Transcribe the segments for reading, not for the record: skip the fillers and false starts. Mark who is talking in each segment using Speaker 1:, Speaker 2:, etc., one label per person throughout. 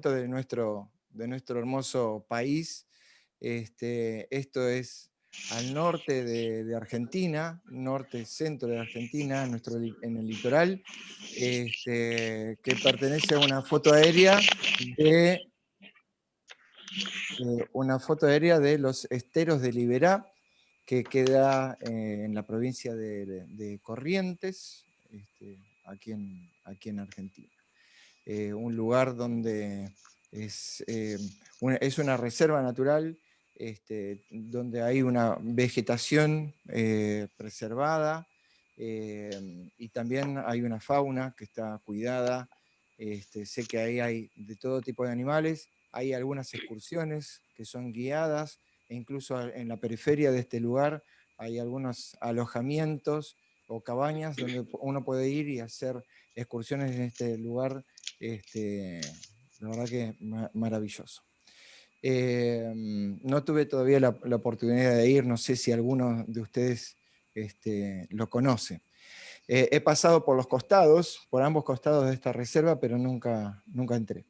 Speaker 1: departamento de nuestro hermoso país. Esto es al norte de Argentina, norte-centro de Argentina, en el litoral, que pertenece a una foto aérea de los esteros de Liberá, que queda en la provincia de Corrientes, aquí en Argentina. Un lugar donde es una reserva natural, donde hay una vegetación preservada, y también hay una fauna que está cuidada. Sé que ahí hay de todo tipo de animales, hay algunas excursiones que son guiadas, e incluso en la periferia de este lugar hay algunos alojamientos o cabañas donde uno puede ir y hacer excursiones en este lugar. La verdad que maravilloso. No tuve todavía la oportunidad de ir, no sé si alguno de ustedes lo conoce. He pasado por los costados, por ambos costados de esta reserva, pero nunca entré.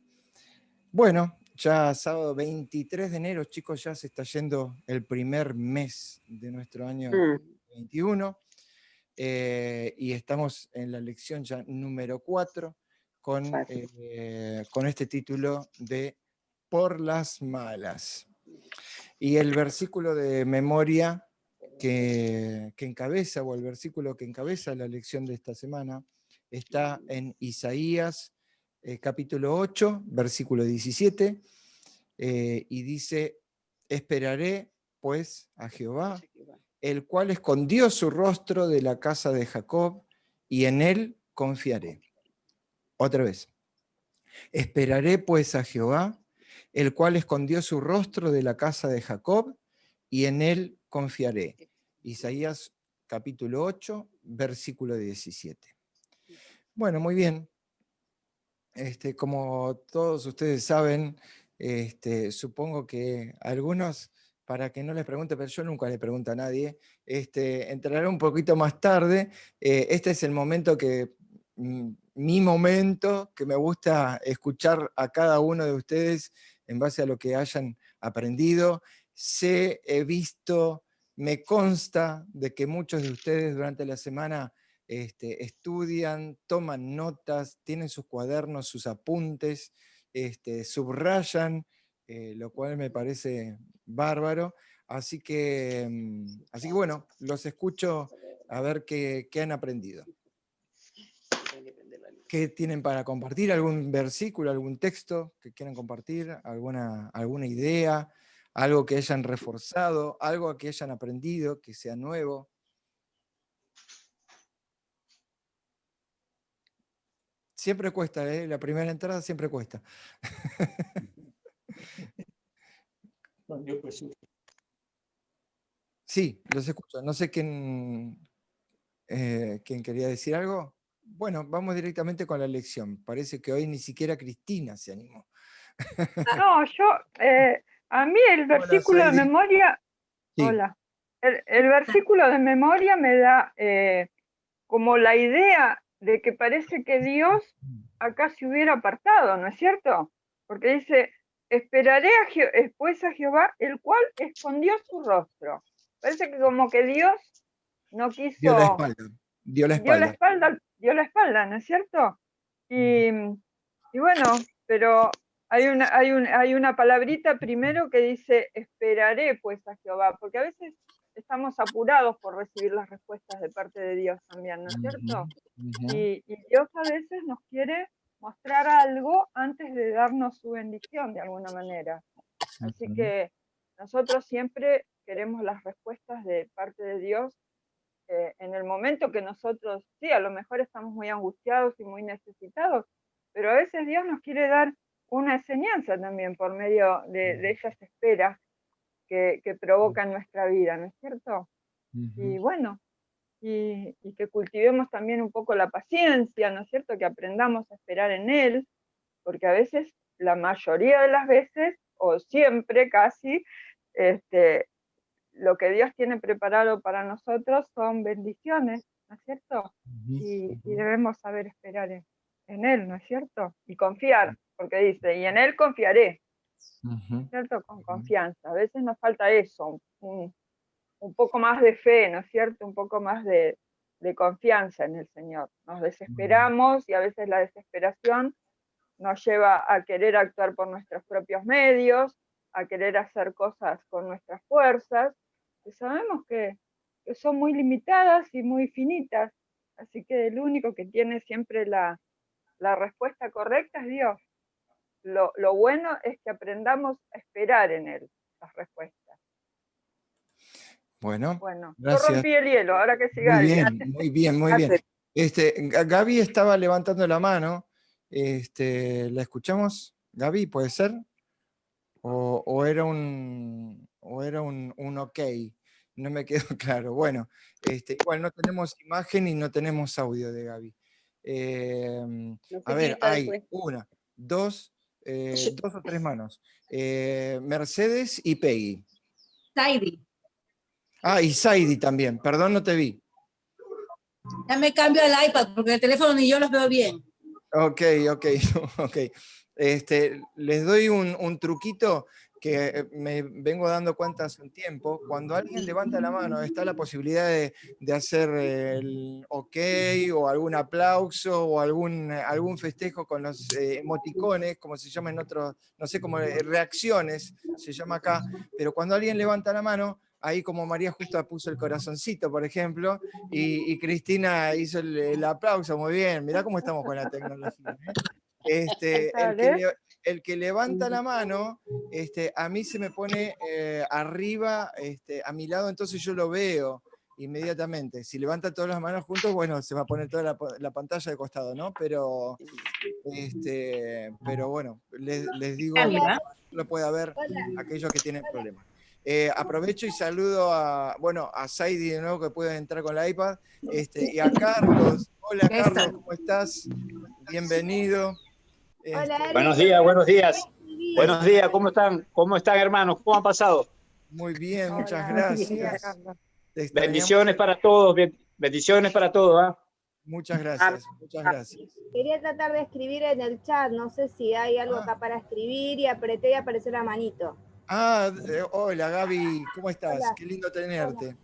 Speaker 1: Bueno, ya sábado 23 de enero, chicos, ya se está yendo el primer mes de nuestro año 2021. Y estamos en la lección ya número 4 con este título de Por las malas. Y el versículo de memoria que encabeza, o el versículo que encabeza la lección de esta semana, está en Isaías capítulo 8, versículo 17, y dice: esperaré pues a Jehová, el cual escondió su rostro de la casa de Jacob, y en él confiaré. Otra vez. Esperaré pues a Jehová, el cual escondió su rostro de la casa de Jacob, y en él confiaré. Isaías capítulo 8, versículo 17. Bueno, muy bien. Como todos ustedes saben, supongo que algunos, para que no les pregunte, pero yo nunca le pregunto a nadie, entraré un poquito más tarde. Este es el momento mi momento, que me gusta escuchar a cada uno de ustedes en base a lo que hayan aprendido. He visto, me consta de que muchos de ustedes durante la semana estudian, toman notas, tienen sus cuadernos, sus apuntes, subrayan, lo cual me parece bárbaro. Así que bueno, los escucho a ver qué han aprendido. ¿Qué tienen para compartir? ¿Algún versículo, algún texto que quieran compartir? ¿Alguna idea? ¿Algo que hayan reforzado? ¿Algo que hayan aprendido, que sea nuevo? Siempre cuesta, la primera entrada siempre cuesta. Sí, los escucho. No sé quién quería decir algo. Bueno, vamos directamente con la lección. Parece que hoy ni siquiera Cristina se animó.
Speaker 2: No, a mí el
Speaker 1: Hola,
Speaker 2: versículo de
Speaker 1: Saidi.
Speaker 2: memoria,
Speaker 1: Sí.
Speaker 2: hola, el versículo de memoria me da como la idea de que parece que Dios acá se hubiera apartado, ¿no es cierto? Porque dice, esperaré después a Jehová, el cual escondió su rostro. Parece que como que Dios no
Speaker 1: Dio la
Speaker 2: quiso,
Speaker 1: espalda. Dio la
Speaker 2: dio la
Speaker 1: espalda.
Speaker 2: espalda, dio la espalda, ¿no es cierto? Y, y bueno, pero hay una palabrita primero que dice, esperaré pues a Jehová, porque a veces estamos apurados por recibir las respuestas de parte de Dios también, ¿no es cierto? Y Dios a veces nos quiere mostrar algo antes de darnos su bendición de alguna manera. Así que nosotros siempre queremos las respuestas de parte de Dios en el momento que nosotros, sí, a lo mejor estamos muy angustiados y muy necesitados, pero a veces Dios nos quiere dar una enseñanza también por medio de esas esperas que provocan nuestra vida, ¿no es cierto? Y bueno, y que cultivemos también un poco la paciencia, ¿no es cierto? Que aprendamos a esperar en Él, porque a veces, la mayoría de las veces, o siempre casi, este, lo que Dios tiene preparado para nosotros son bendiciones, ¿no es cierto? Y debemos saber esperar en Él, ¿no es cierto? Y confiar, porque dice, y en Él confiaré,
Speaker 1: Ujú.
Speaker 2: ¿cierto? Con confianza. A veces nos falta eso, un poco más de fe, ¿no es cierto? Un poco más de confianza en el Señor. Nos desesperamos y a veces la desesperación nos lleva a querer actuar por nuestros propios medios, a querer hacer cosas con nuestras fuerzas, que sabemos que son muy limitadas y muy finitas. Así que el único que tiene siempre la respuesta correcta es Dios. Lo bueno es que aprendamos a esperar en Él las respuestas.
Speaker 1: Bueno,
Speaker 2: Bueno, yo
Speaker 1: gracias.
Speaker 2: rompí el hielo, ahora que siga
Speaker 1: Muy
Speaker 2: alguien.
Speaker 1: bien, muy bien, muy bien. Gaby estaba levantando la mano. ¿La escuchamos? Gaby, ¿puede ser? ¿O era un ok? No me quedó claro. Bueno, igual no tenemos imagen y no tenemos audio de Gaby.
Speaker 3: No
Speaker 1: A
Speaker 3: sé
Speaker 1: ver,
Speaker 3: qué tal
Speaker 1: hay
Speaker 3: fue.
Speaker 1: una, dos o tres manos. Mercedes y Peggy.
Speaker 3: Saidi,
Speaker 1: Ah, y Saidi también. Perdón, no te vi.
Speaker 3: ya me cambio el iPad porque el teléfono ni yo los veo bien.
Speaker 1: Ok, ok, ok. Les doy un truquito que me vengo dando cuenta hace un tiempo. Cuando alguien levanta la mano, está la posibilidad de hacer el ok o algún aplauso o algún festejo con los emoticones, como se llama en otros, no sé, como reacciones, se llama acá. Pero cuando alguien levanta la mano, ahí como María justo puso el corazoncito, por ejemplo, y Cristina hizo el aplauso, muy bien, mirá cómo estamos con la tecnología. ¿Eh?
Speaker 2: ¿Qué
Speaker 1: Este, el,
Speaker 2: tal,
Speaker 1: que le- el que levanta la mano, a mí se me pone arriba, a mi lado, entonces yo lo veo inmediatamente. Si levanta todas las manos juntos, bueno, se va a poner toda la pantalla de costado, ¿no? Pero bueno, les digo
Speaker 3: Cambio,
Speaker 1: para
Speaker 3: ¿ah?
Speaker 1: que lo pueda ver aquellos que tienen problemas. Aprovecho y saludo a Saidi de nuevo que puede entrar con la iPad, y a Carlos. Hola
Speaker 3: Ya está.
Speaker 1: Carlos, ¿cómo estás? Bienvenido.
Speaker 4: Hola,
Speaker 1: Este,
Speaker 4: Eric,
Speaker 5: Buenos
Speaker 4: te
Speaker 5: días,
Speaker 4: acabo
Speaker 5: buenos
Speaker 4: de
Speaker 5: días.
Speaker 1: es-
Speaker 4: escribir.
Speaker 5: Buenos días, ¿cómo están? ¿Cómo están, hermanos? ¿Cómo han pasado?
Speaker 1: muy bien, muchas
Speaker 2: Hola, buen día,
Speaker 1: gracias.
Speaker 2: Carlos.
Speaker 1: Te extrañamos.
Speaker 5: Bendiciones para todos, bendiciones para todos. ¿Ah?
Speaker 1: Muchas gracias, muchas gracias.
Speaker 4: Quería tratar de escribir en el chat, no sé si hay algo
Speaker 1: Ah,
Speaker 4: acá para escribir y apreté y apareció la manito.
Speaker 1: hola Gaby, ¿cómo estás?
Speaker 4: Hola,
Speaker 1: Qué lindo
Speaker 4: hola.
Speaker 1: tenerte.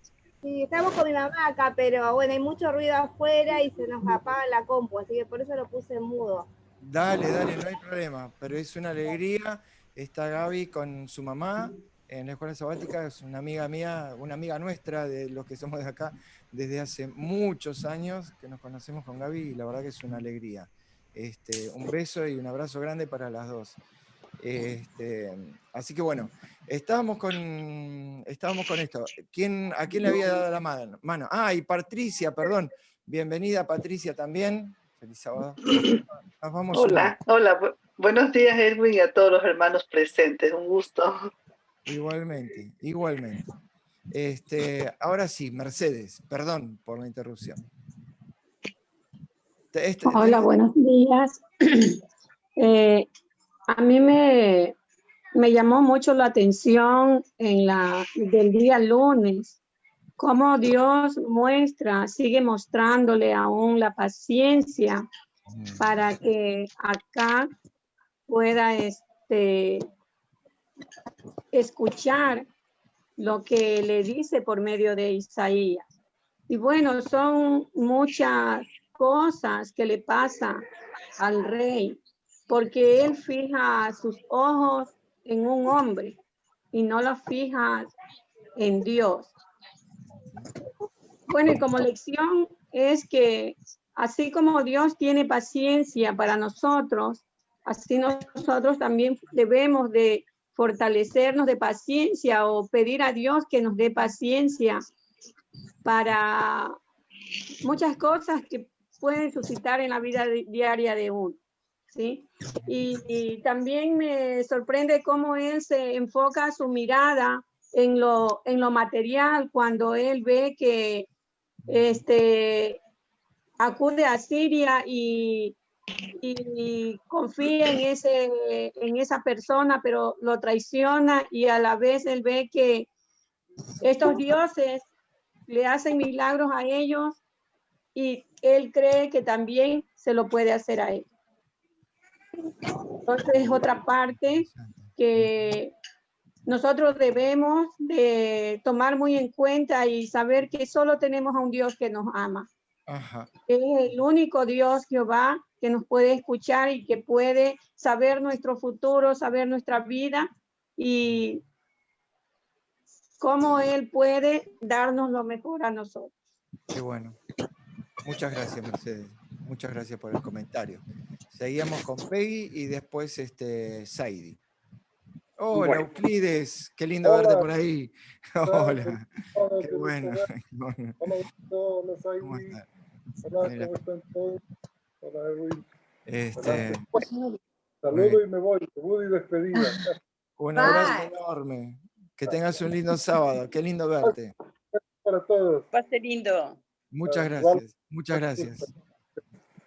Speaker 4: Sí, estamos con mi mamá acá, pero bueno, hay mucho ruido afuera y se nos apaga la compu, así que por eso lo puse en mudo.
Speaker 1: Dale, dale, no hay problema, pero es una alegría. Está Gaby con su mamá en la escuela sabática, es una amiga mía, una amiga nuestra de los que somos de acá desde hace muchos años que nos conocemos con Gaby y la verdad que es una alegría. Un beso y un abrazo grande para las dos. Así que bueno, estábamos con esto. ¿A quién le había dado la mano? Ah, y Patricia, perdón. Bienvenida Patricia también. Feliz sábado. Nos vamos sumando.
Speaker 6: Hola, hola, buenos días Edwin y a todos los hermanos presentes, un gusto.
Speaker 1: Igualmente, igualmente. Ahora sí, Mercedes, perdón por la interrupción.
Speaker 7: Hola, buenos días. A mí me llamó mucho la atención del día lunes, cómo Dios sigue mostrándole aún la paciencia para que acá pueda escuchar lo que le dice por medio de Isaías. Y bueno, son muchas cosas que le pasa al rey, porque él fija sus ojos en un hombre y no los fija en Dios. Bueno, y como lección es que así como Dios tiene paciencia para nosotros, así nosotros también debemos de fortalecernos de paciencia o pedir a Dios que nos dé paciencia para muchas cosas que pueden suscitar en la vida diaria de uno, ¿sí? Y también me sorprende cómo él se enfoca su mirada en lo material cuando él ve que acude a Siria y confía en esa persona, pero lo traiciona y a la vez él ve que estos dioses le hacen milagros a ellos y él cree que también se lo puede hacer a él. Entonces es otra parte que nosotros debemos de tomar muy en cuenta y saber que solo tenemos a un Dios que nos ama.
Speaker 1: Ajá.
Speaker 7: Es el único Dios, Jehová, que nos puede escuchar y que puede saber nuestro futuro, saber nuestra vida y cómo Él puede darnos lo mejor a nosotros.
Speaker 1: Qué bueno. Muchas gracias, Mercedes. Muchas gracias por el comentario. Seguíamos con Peggy y después Saidi. Hola,
Speaker 8: Bueno.
Speaker 1: Euclides. Qué lindo
Speaker 9: Hola.
Speaker 1: verte por ahí. Hola.
Speaker 9: Hola,
Speaker 1: Qué bueno.
Speaker 9: Hola, hola, Saidi.
Speaker 1: ¿Cómo estás?
Speaker 9: Hola,
Speaker 1: Mira.
Speaker 9: ¿cómo están todos? Hola, Erwin.
Speaker 1: Saludo
Speaker 9: Saludo y me voy y despedida.
Speaker 1: Un abrazo enorme. Que tengas un lindo sábado. Qué lindo verte.
Speaker 9: Para todos.
Speaker 8: Pase lindo.
Speaker 1: Muchas
Speaker 9: Igual.
Speaker 1: gracias. Muchas gracias.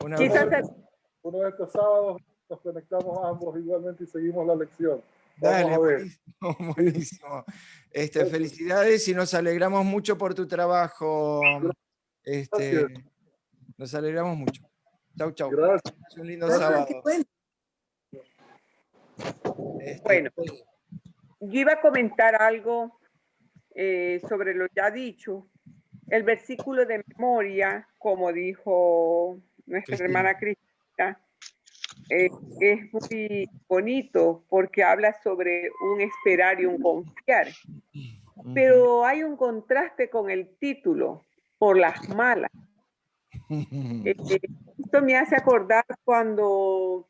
Speaker 1: Un
Speaker 8: Quizás
Speaker 1: abrazo.
Speaker 9: Uno de estos sábados nos conectamos ambos igualmente y seguimos la lección.
Speaker 1: Dale,
Speaker 9: Vamos a ver.
Speaker 1: buenísimo, buenísimo. Felicidades y nos alegramos mucho por tu trabajo. Nos alegramos mucho. Chau, chau.
Speaker 9: Gracias.
Speaker 1: Un lindo sábado.
Speaker 8: Bueno, yo iba a comentar algo sobre lo ya dicho. El versículo de memoria, como dijo nuestra hermana Cristina, es muy bonito porque habla sobre un esperar y un confiar. Pero hay un contraste con el título, por las malas. Esto me hace acordar cuando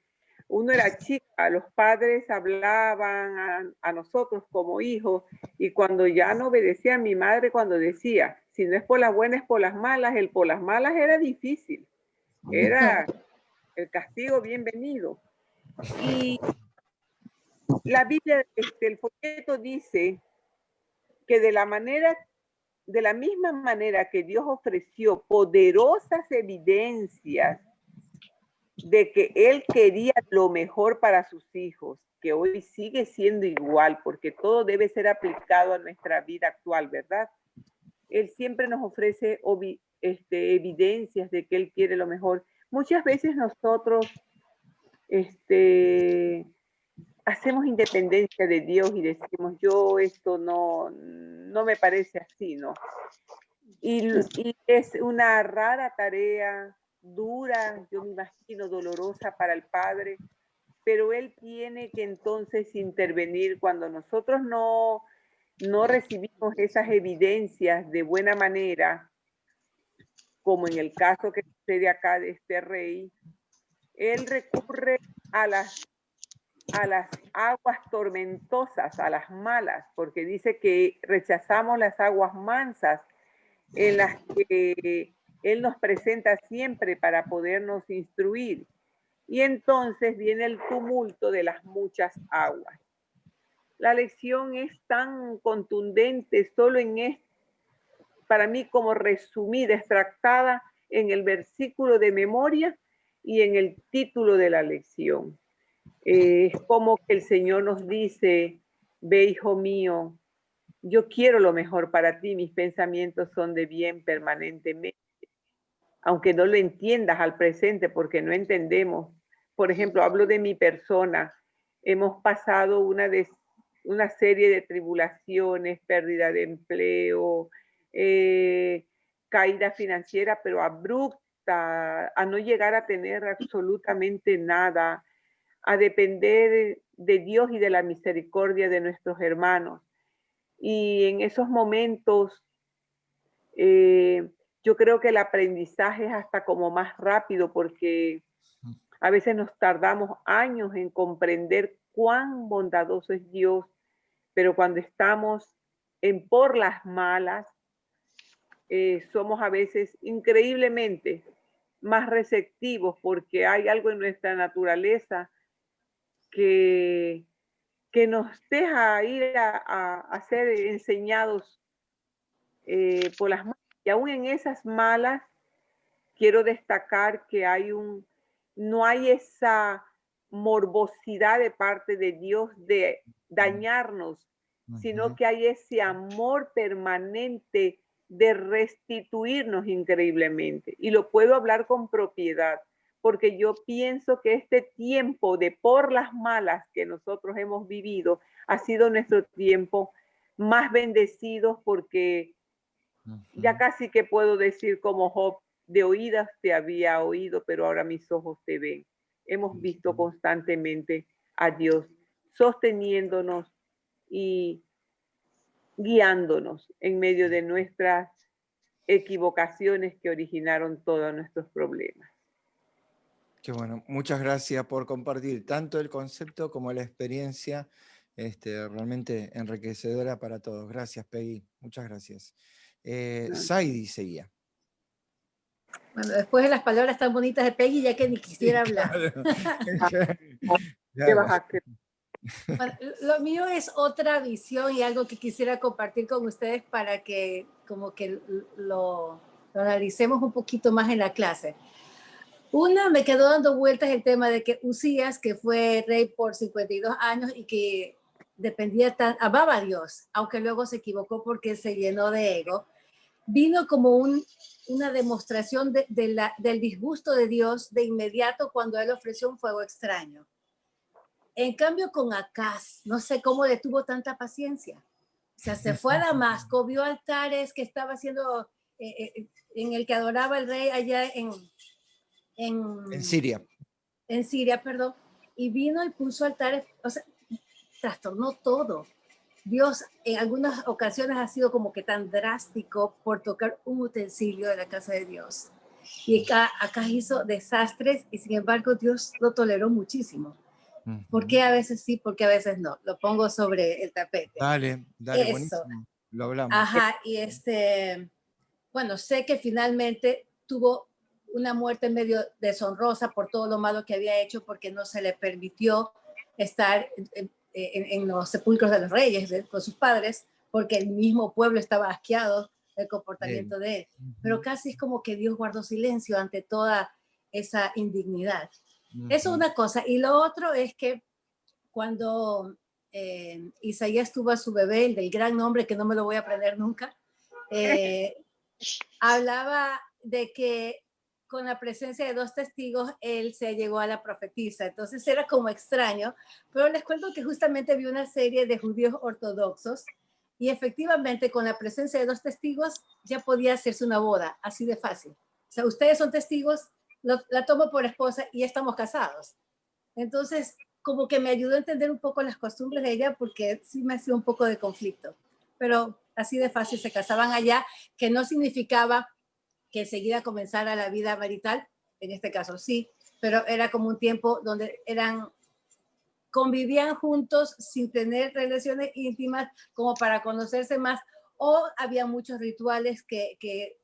Speaker 8: uno era chica, los padres hablaban a nosotros como hijos y cuando ya no obedecía a mi madre cuando decía, si no es por las buenas, es por las malas, el por las malas era difícil, era el castigo bienvenido. Y la Biblia, el folleto dice que de la misma manera que Dios ofreció poderosas evidencias de que Él quería lo mejor para sus hijos, que hoy sigue siendo igual, porque todo debe ser aplicado a nuestra vida actual, ¿verdad? Él siempre nos ofrece evidencias de que Él quiere lo mejor. Muchas veces nosotros hacemos independencia de Dios y decimos, yo esto no me parece así, ¿no? Y es una rara tarea, dura, yo me imagino dolorosa para el Padre, pero Él tiene que entonces intervenir cuando nosotros no recibimos esas evidencias de buena manera, como en el caso que sucede acá de este rey. Él recurre a las aguas tormentosas, a las malas, porque dice que rechazamos las aguas mansas en las que Él nos presenta siempre para podernos instruir. Y entonces viene el tumulto de las muchas aguas. La lección es tan contundente solo para mí como resumida, extractada en el versículo de memoria y en el título de la lección. Es como que el Señor nos dice, ve hijo mío, yo quiero lo mejor para ti, mis pensamientos son de bien permanentemente. Aunque no lo entiendas al presente porque no entendemos. Por ejemplo, hablo de mi persona. Hemos pasado una serie de tribulaciones, pérdida de empleo, caída financiera, pero abrupta, a no llegar a tener absolutamente nada, a depender de Dios y de la misericordia de nuestros hermanos. Y en esos momentos, yo creo que el aprendizaje es hasta como más rápido porque a veces nos tardamos años en comprender cuán bondadoso es Dios, pero cuando estamos por las malas, somos a veces increíblemente más receptivos porque hay algo en nuestra naturaleza que nos deja ir a ser enseñados por las malas. Y aún en esas malas, quiero destacar que no hay esa morbosidad de parte de Dios de dañarnos, sino que hay ese amor permanente de restituirnos increíblemente. Y lo puedo hablar con propiedad, porque yo pienso que este tiempo de por las malas que nosotros hemos vivido ha sido nuestro tiempo más bendecido, porque ya casi que puedo decir como Job, de oídas te había oído, pero ahora mis ojos te ven. Hemos visto constantemente a Dios sosteniéndonos y guiándonos en medio de nuestras equivocaciones que originaron todos nuestros problemas.
Speaker 1: Qué bueno, muchas gracias por compartir tanto el concepto como la experiencia, realmente enriquecedora para todos. Gracias, Peggy, muchas gracias. Saidi seguía.
Speaker 3: Bueno, después de las palabras tan bonitas de Peggy, ya que ni quisiera hablar.
Speaker 8: ¿Qué vas a hacer?
Speaker 3: Bueno, lo mío es otra visión y algo que quisiera compartir con ustedes para que como que lo analicemos un poquito más en la clase. Una, me quedó dando vueltas el tema de que Usías, que fue rey por 52 años y que amaba a Dios, aunque luego se equivocó porque se llenó de ego, vino como una demostración del disgusto de Dios de inmediato cuando él ofreció un fuego extraño. En cambio, con Acaz, no sé cómo le tuvo tanta paciencia. O sea, se fue a Damasco, vio altares que estaba haciendo, en el que adoraba el rey allá en
Speaker 1: Siria.
Speaker 3: En Siria, perdón, y vino y puso altares, o sea, trastornó todo. Dios en algunas ocasiones ha sido como que tan drástico por tocar un utensilio de la casa de Dios. Y acá hizo desastres y sin embargo Dios lo toleró muchísimo. ¿Por qué a veces sí, por qué a veces no? Lo pongo sobre el tapete.
Speaker 1: Dale,
Speaker 3: Eso.
Speaker 1: Buenísimo. Lo hablamos.
Speaker 3: Ajá, y bueno, sé que finalmente tuvo una muerte medio deshonrosa por todo lo malo que había hecho, porque no se le permitió estar en los sepulcros de los reyes con sus padres, porque el mismo pueblo estaba asqueado del comportamiento de él. Pero casi es como que Dios guardó silencio ante toda esa indignidad. Eso es una cosa. Y lo otro es que cuando Isaías tuvo a su bebé, el del gran nombre que no me lo voy a aprender nunca, hablaba de que con la presencia de 2 testigos él se llegó a la profetisa. Entonces era como extraño, pero les cuento que justamente vi una serie de judíos ortodoxos y efectivamente con la presencia de 2 testigos ya podía hacerse una boda, así de fácil. O sea, ustedes son testigos, la tomo por esposa y ya estamos casados. Entonces, como que me ayudó a entender un poco las costumbres de ella, porque sí me hacía un poco de conflicto. Pero así de fácil se casaban allá, que no significaba que enseguida comenzara la vida marital, en este caso sí, pero era como un tiempo donde convivían juntos sin tener relaciones íntimas como para conocerse más, o había muchos rituales que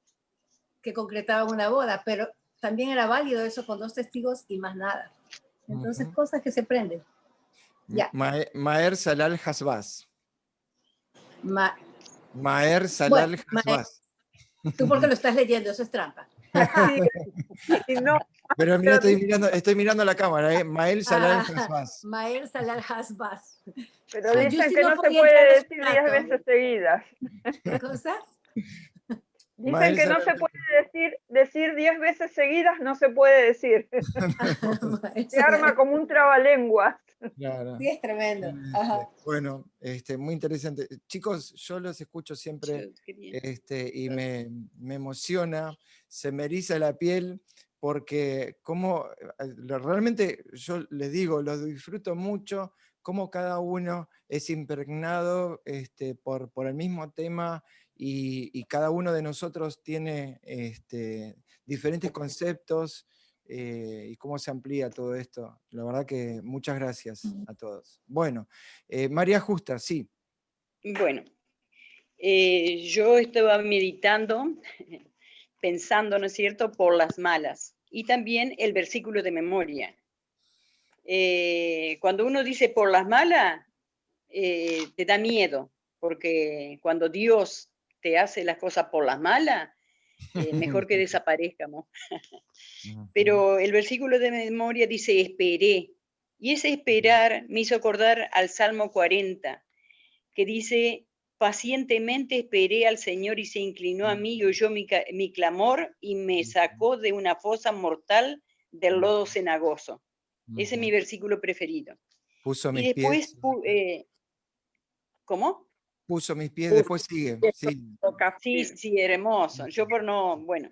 Speaker 3: concretaban una boda, pero también era válido eso con 2 testigos y más nada. Entonces, cosas que se prenden. Ya.
Speaker 1: Maher Salal Hasbaz.
Speaker 3: Maher Salal Hasbaz. Tú porque lo estás leyendo, eso es trampa.
Speaker 8: Sí, no,
Speaker 1: pero mira, estoy mirando la cámara, Maher Salal Hasbaz.
Speaker 3: Maher Salal Hasbaz.
Speaker 2: Pero dicen que no se puede decir 10 veces seguidas.
Speaker 3: ¿Qué cosa?
Speaker 2: Dicen que no se puede decir 10 veces seguidas, no se puede decir. Se arma como un trabalenguas.
Speaker 1: Claro.
Speaker 3: Sí, es tremendo. Ajá.
Speaker 1: Bueno, muy interesante. Chicos, yo los escucho siempre y me emociona, se me eriza la piel, porque realmente yo les digo, los disfruto mucho, cómo cada uno es impregnado por el mismo tema y cada uno de nosotros tiene diferentes conceptos. Y cómo se amplía todo esto. La verdad que muchas gracias a todos. Bueno, María Justa, sí.
Speaker 10: Bueno, yo estaba meditando, pensando, ¿no es cierto?, por las malas. Y también el versículo de memoria. Cuando uno dice por las malas, te da miedo, porque cuando Dios te hace las cosas por las malas, mejor que desaparezcamos. Pero el versículo de memoria dice, esperé. Y ese esperar me hizo acordar al Salmo 40, que dice, pacientemente esperé al Señor y se inclinó a mí y oyó mi clamor y me sacó de una fosa mortal del lodo cenagoso. Ese es mi versículo preferido.
Speaker 1: Puso mis
Speaker 10: Y después,
Speaker 1: pies.
Speaker 10: ¿cómo?
Speaker 1: Puso mis pies, después sigue. Sí.
Speaker 10: Sí, hermoso. Yo por no, bueno,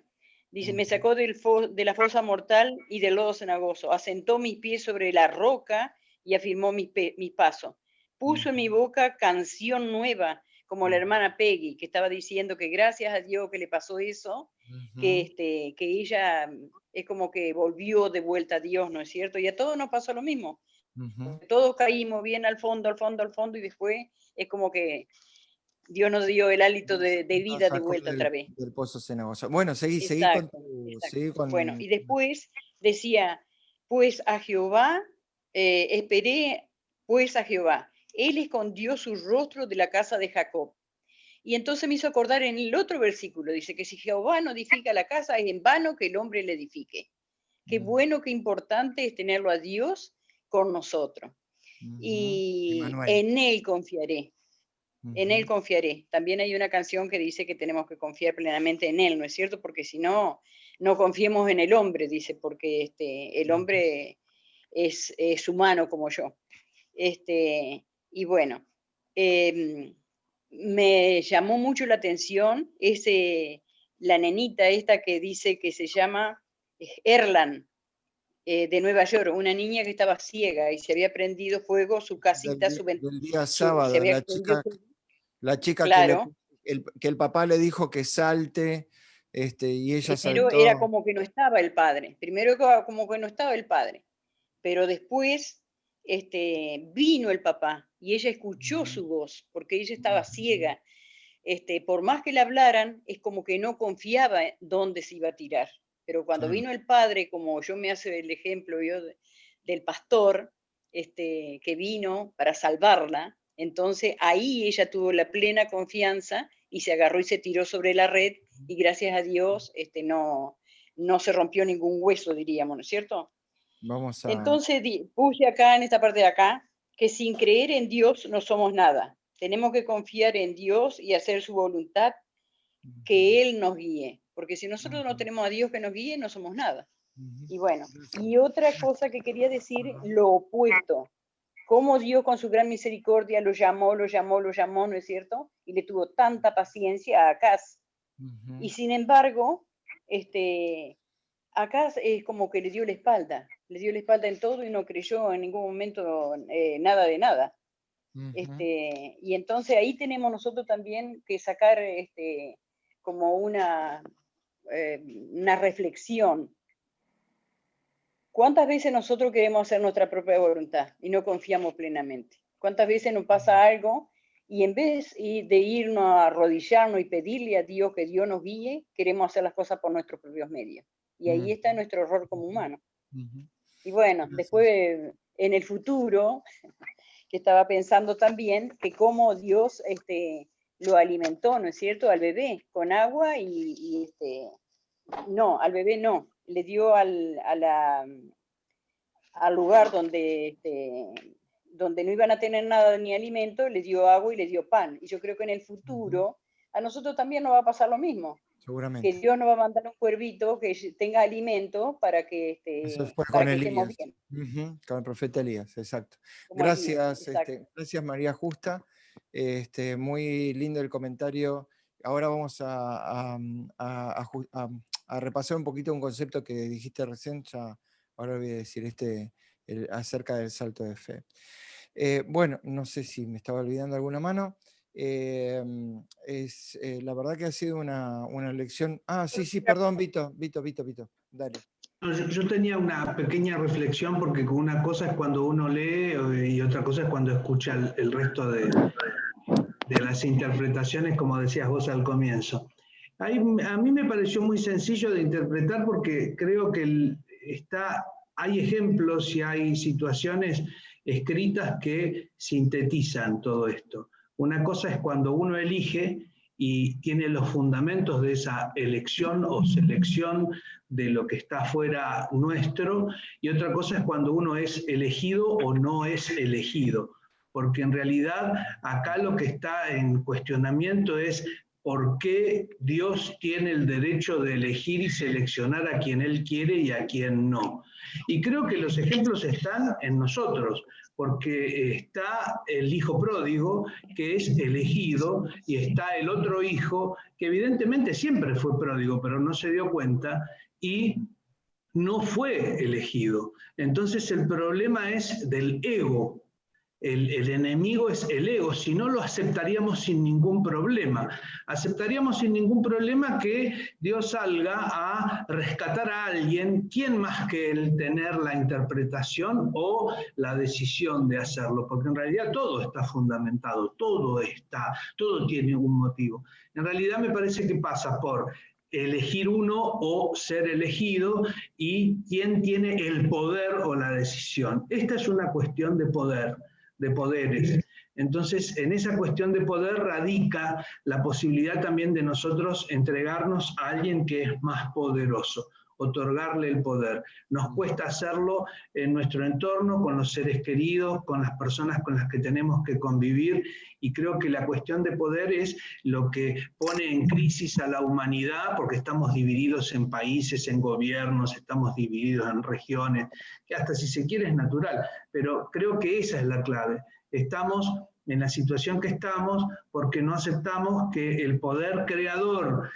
Speaker 10: dice, me sacó de la fosa mortal y del lodo cenagoso, asentó mis pies sobre la roca y afirmó mis pasos. Puso en mi boca canción nueva, como la hermana Peggy, que estaba diciendo que gracias a Dios que le pasó eso, que ella es como que volvió de vuelta a Dios, ¿no es cierto? Y a todos nos pasó lo mismo. Todos caímos bien al fondo, y después es como que Dios nos dio el hálito de vida de vuelta otra vez.
Speaker 1: Del pozo cenagoso. Bueno, seguí con...
Speaker 10: Bueno, y después decía, pues a Jehová, esperé pues a Jehová. Él escondió su rostro de la casa de Jacob. Y entonces me hizo acordar en el otro versículo, dice que si Jehová no edifica la casa, es en vano que el hombre le edifique. Qué bueno, qué importante es tenerlo a Dios con nosotros. Y en Él confiaré. En Él confiaré. También hay una canción que dice que tenemos que confiar plenamente en Él, ¿no es cierto? Porque si no, no confiemos en el hombre, dice, porque el hombre es humano como yo. Y bueno, me llamó mucho la atención la nenita esta que dice que se llama Erlan, de Nueva York, una niña que estaba ciega y se había prendido fuego su casita, su ventana.
Speaker 1: Del día sábado, la chica
Speaker 10: claro,
Speaker 1: que el papá le dijo que salte, y ella
Speaker 10: primero
Speaker 1: saltó.
Speaker 10: era como que no estaba el padre, pero después vino el papá y ella escuchó su voz, porque ella estaba ciega. Por más que le hablaran, es como que no confiaba en dónde se iba a tirar. Pero cuando vino el padre, como yo me hace el ejemplo yo del pastor, que vino para salvarla, entonces ahí ella tuvo la plena confianza y se agarró y se tiró sobre la red y gracias a Dios no se rompió ningún hueso, diríamos, ¿no es cierto? Entonces puse acá, en esta parte de acá, que sin creer en Dios no somos nada. Tenemos que confiar en Dios y hacer su voluntad, que Él nos guíe. Porque si nosotros no tenemos a Dios que nos guíe, no somos nada. Y bueno, y otra cosa que quería decir, lo opuesto. Cómo Dios con su gran misericordia lo llamó, ¿no es cierto? Y le tuvo tanta paciencia a Acaz. Y sin embargo, Acaz es como que le dio la espalda en todo y no creyó en ningún momento nada de nada. Y entonces ahí tenemos nosotros también que sacar como una reflexión. ¿Cuántas veces nosotros queremos hacer nuestra propia voluntad y no confiamos plenamente? ¿Cuántas veces nos pasa algo y en vez de irnos a arrodillarnos y pedirle a Dios que Dios nos guíe, queremos hacer las cosas por nuestros propios medios? Y ahí está nuestro error como humanos. Y bueno, después en el futuro, que estaba pensando también que cómo Dios lo alimentó, ¿no es cierto?, al bebé con agua no, al bebé no, le dio al lugar donde no iban a tener nada ni alimento, le dio agua y le dio pan. Y yo creo que en el futuro a nosotros también nos va a pasar lo mismo.
Speaker 1: Seguramente.
Speaker 10: Que Dios nos va a mandar un cuervito que tenga alimento para que,
Speaker 1: Eso fue
Speaker 10: para
Speaker 1: con
Speaker 10: que estemos
Speaker 1: Elías.
Speaker 10: bien.
Speaker 1: Con el profeta Elías, exacto.
Speaker 10: Como
Speaker 1: Gracias,
Speaker 10: Elías, exacto.
Speaker 1: Gracias María Justa. Muy lindo el comentario. Ahora vamos a repasar un poquito un concepto que dijiste recién, ya ahora voy a decir acerca del salto de fe. Bueno, no sé si me estaba olvidando alguna mano. La verdad que ha sido una lección. Sí, perdón, Vito, dale.
Speaker 11: Yo tenía una pequeña reflexión porque una cosa es cuando uno lee y otra cosa es cuando escucha el resto de las interpretaciones, como decías vos al comienzo. A mí me pareció muy sencillo de interpretar porque creo que hay ejemplos y hay situaciones escritas que sintetizan todo esto. Una cosa es cuando uno elige y tiene los fundamentos de esa elección o selección de lo que está fuera nuestro, y otra cosa es cuando uno es elegido o no es elegido, porque en realidad acá lo que está en cuestionamiento es por qué Dios tiene el derecho de elegir y seleccionar a quien Él quiere y a quien no. Y creo que los ejemplos están en nosotros, porque está el hijo pródigo, que es elegido, y está el otro hijo, que evidentemente siempre fue pródigo, pero no se dio cuenta, y no fue elegido. Entonces el problema es del ego. El enemigo es el ego, si no lo aceptaríamos sin ningún problema. Aceptaríamos sin ningún problema que Dios salga a rescatar a alguien, ¿quién más que él tener la interpretación o la decisión de hacerlo? Porque en realidad todo está fundamentado, todo tiene un motivo. En realidad me parece que pasa por elegir uno o ser elegido y quién tiene el poder o la decisión. Esta es una cuestión de poder, de poderes. Entonces, en esa cuestión de poder radica la posibilidad también de nosotros entregarnos a alguien que es más poderoso, otorgarle el poder. Nos cuesta hacerlo en nuestro entorno, con los seres queridos, con las personas con las que tenemos que convivir, y creo que la cuestión de poder es lo que pone en crisis a la humanidad, porque estamos divididos en países, en gobiernos, estamos divididos en regiones, que hasta si se quiere es natural, pero creo que esa es la clave. Estamos en la situación que estamos porque no aceptamos que el poder creador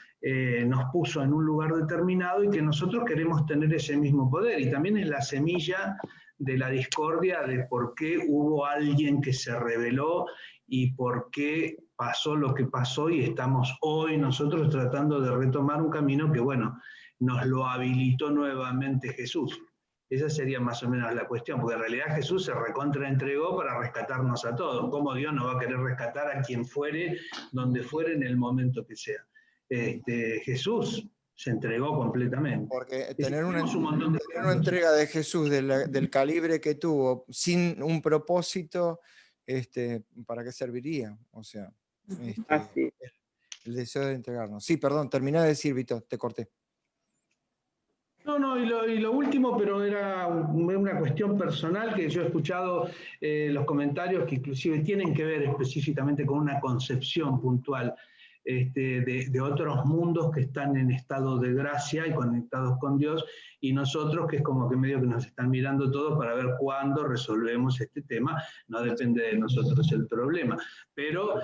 Speaker 11: nos puso en un lugar determinado y que nosotros queremos tener ese mismo poder. Y también es la semilla de la discordia de por qué hubo alguien que se rebeló y por qué pasó lo que pasó, y estamos hoy nosotros tratando de retomar un camino que, bueno, nos lo habilitó nuevamente Jesús. Esa sería más o menos la cuestión, porque en realidad Jesús se recontraentregó para rescatarnos a todos. ¿Cómo Dios no va a querer rescatar a quien fuere, donde fuere, en el momento que sea? Jesús se entregó completamente.
Speaker 1: Porque tener una entrega de Jesús del calibre que tuvo, sin un propósito, ¿para qué serviría? O sea, el deseo de entregarnos. Sí, perdón, terminá de decir, Vito, te corté.
Speaker 11: No, y lo último, pero era una cuestión personal, que yo he escuchado los comentarios que inclusive tienen que ver específicamente con una concepción puntual de otros mundos que están en estado de gracia y conectados con Dios, y nosotros que es como que medio que nos están mirando todos para ver cuándo resolvemos este tema. No depende de nosotros el problema, pero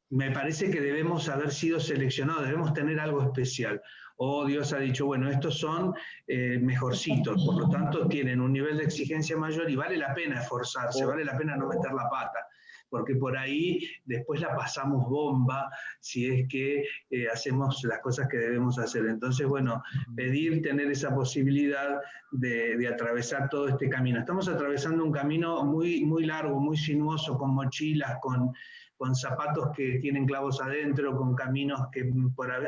Speaker 11: me parece que debemos haber sido seleccionados, debemos tener algo especial. O Dios ha dicho, bueno, estos son mejorcitos, por lo tanto tienen un nivel de exigencia mayor y vale la pena esforzarse, vale la pena no meter la pata, porque por ahí después la pasamos bomba si es que hacemos las cosas que debemos hacer. Entonces, bueno, pedir tener esa posibilidad de atravesar todo este camino. Estamos atravesando un camino muy, muy largo, muy sinuoso, con mochilas, con zapatos que tienen clavos adentro, con caminos que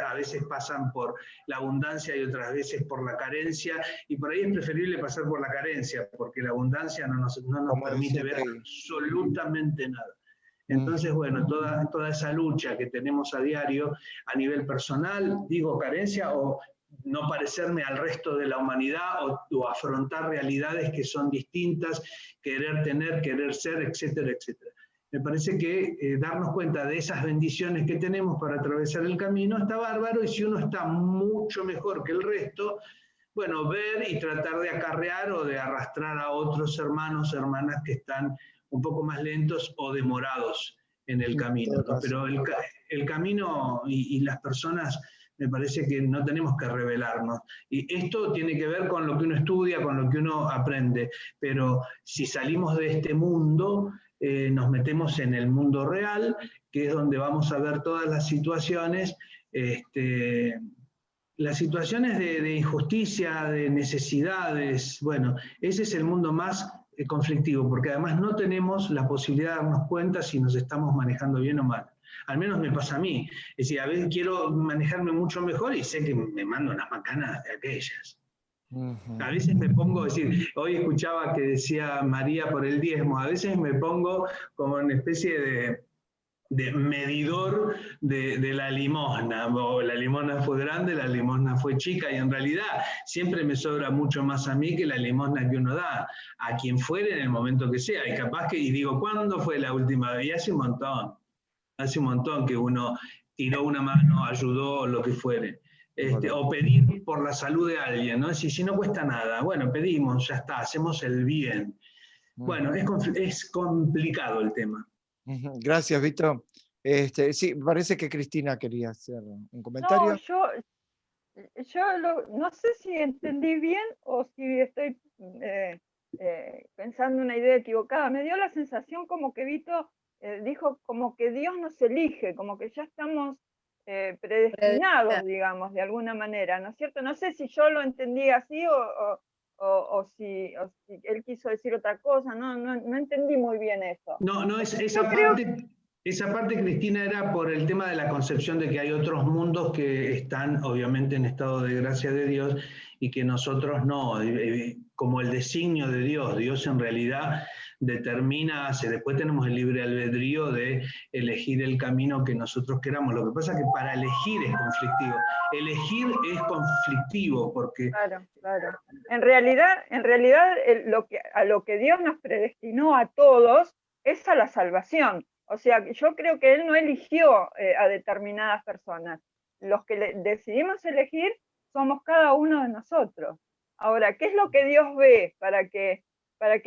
Speaker 11: a veces pasan por la abundancia y otras veces por la carencia, y por ahí es preferible pasar por la carencia, porque la abundancia no nos permite ver absolutamente nada. Entonces, bueno, toda esa lucha que tenemos a diario a nivel personal, digo carencia o no parecerme al resto de la humanidad o afrontar realidades que son distintas, querer tener, querer ser, etcétera, etcétera. Me parece que darnos cuenta de esas bendiciones que tenemos para atravesar el camino está bárbaro, y si uno está mucho mejor que el resto, bueno, ver y tratar de acarrear o de arrastrar a otros hermanos, hermanas que están un poco más lentos o demorados en el camino, ¿no? Pero el camino y las personas, me parece que no tenemos que rebelarnos. Y esto tiene que ver con lo que uno estudia, con lo que uno aprende, pero si salimos de este mundo, nos metemos en el mundo real, que es donde vamos a ver todas las situaciones, las situaciones de injusticia, de necesidades. Bueno, ese es el mundo más conflictivo, porque además no tenemos la posibilidad de darnos cuenta si nos estamos manejando bien o mal. Al menos me pasa a mí. Es decir, a veces quiero manejarme mucho mejor y sé que me mando unas macanas de aquellas. A veces me pongo, es decir, hoy escuchaba que decía María por el diezmo, a veces me pongo como una especie de medidor de la limosna, o la limosna fue grande, la limosna fue chica, y en realidad siempre me sobra mucho más a mí que la limosna que uno da a quien fuere en el momento que sea, y capaz que, y digo, ¿cuándo fue la última vez? Y hace un montón que uno tiró una mano, ayudó, lo que fuere. O pedir por la salud de alguien, ¿no? Si no cuesta nada, bueno, pedimos, ya está, hacemos el bien. Bueno, es complicado el tema.
Speaker 1: Gracias, Víctor. Sí, parece que Cristina quería hacer un comentario.
Speaker 2: No, no sé si entendí bien o si estoy pensando una idea equivocada. Me dio la sensación como que Vito dijo como que Dios nos elige, como que ya estamos predestinados, digamos, de alguna manera, ¿no es cierto? No sé si yo lo entendí así o si él quiso decir otra cosa, no entendí muy bien eso.
Speaker 11: No, esa parte, Cristina, era por el tema de la concepción de que hay otros mundos que están obviamente en estado de gracia de Dios y que nosotros no, como el designio de Dios. Dios en realidad determina, después tenemos el libre albedrío de elegir el camino que nosotros queramos. Lo que pasa es que para elegir es conflictivo. Elegir es conflictivo porque...
Speaker 2: Claro. En realidad a lo que Dios nos predestinó a todos es a la salvación. O sea, yo creo que Él no eligió a determinadas personas. Los que decidimos elegir somos cada uno de nosotros. Ahora, ¿qué es lo que Dios ve para que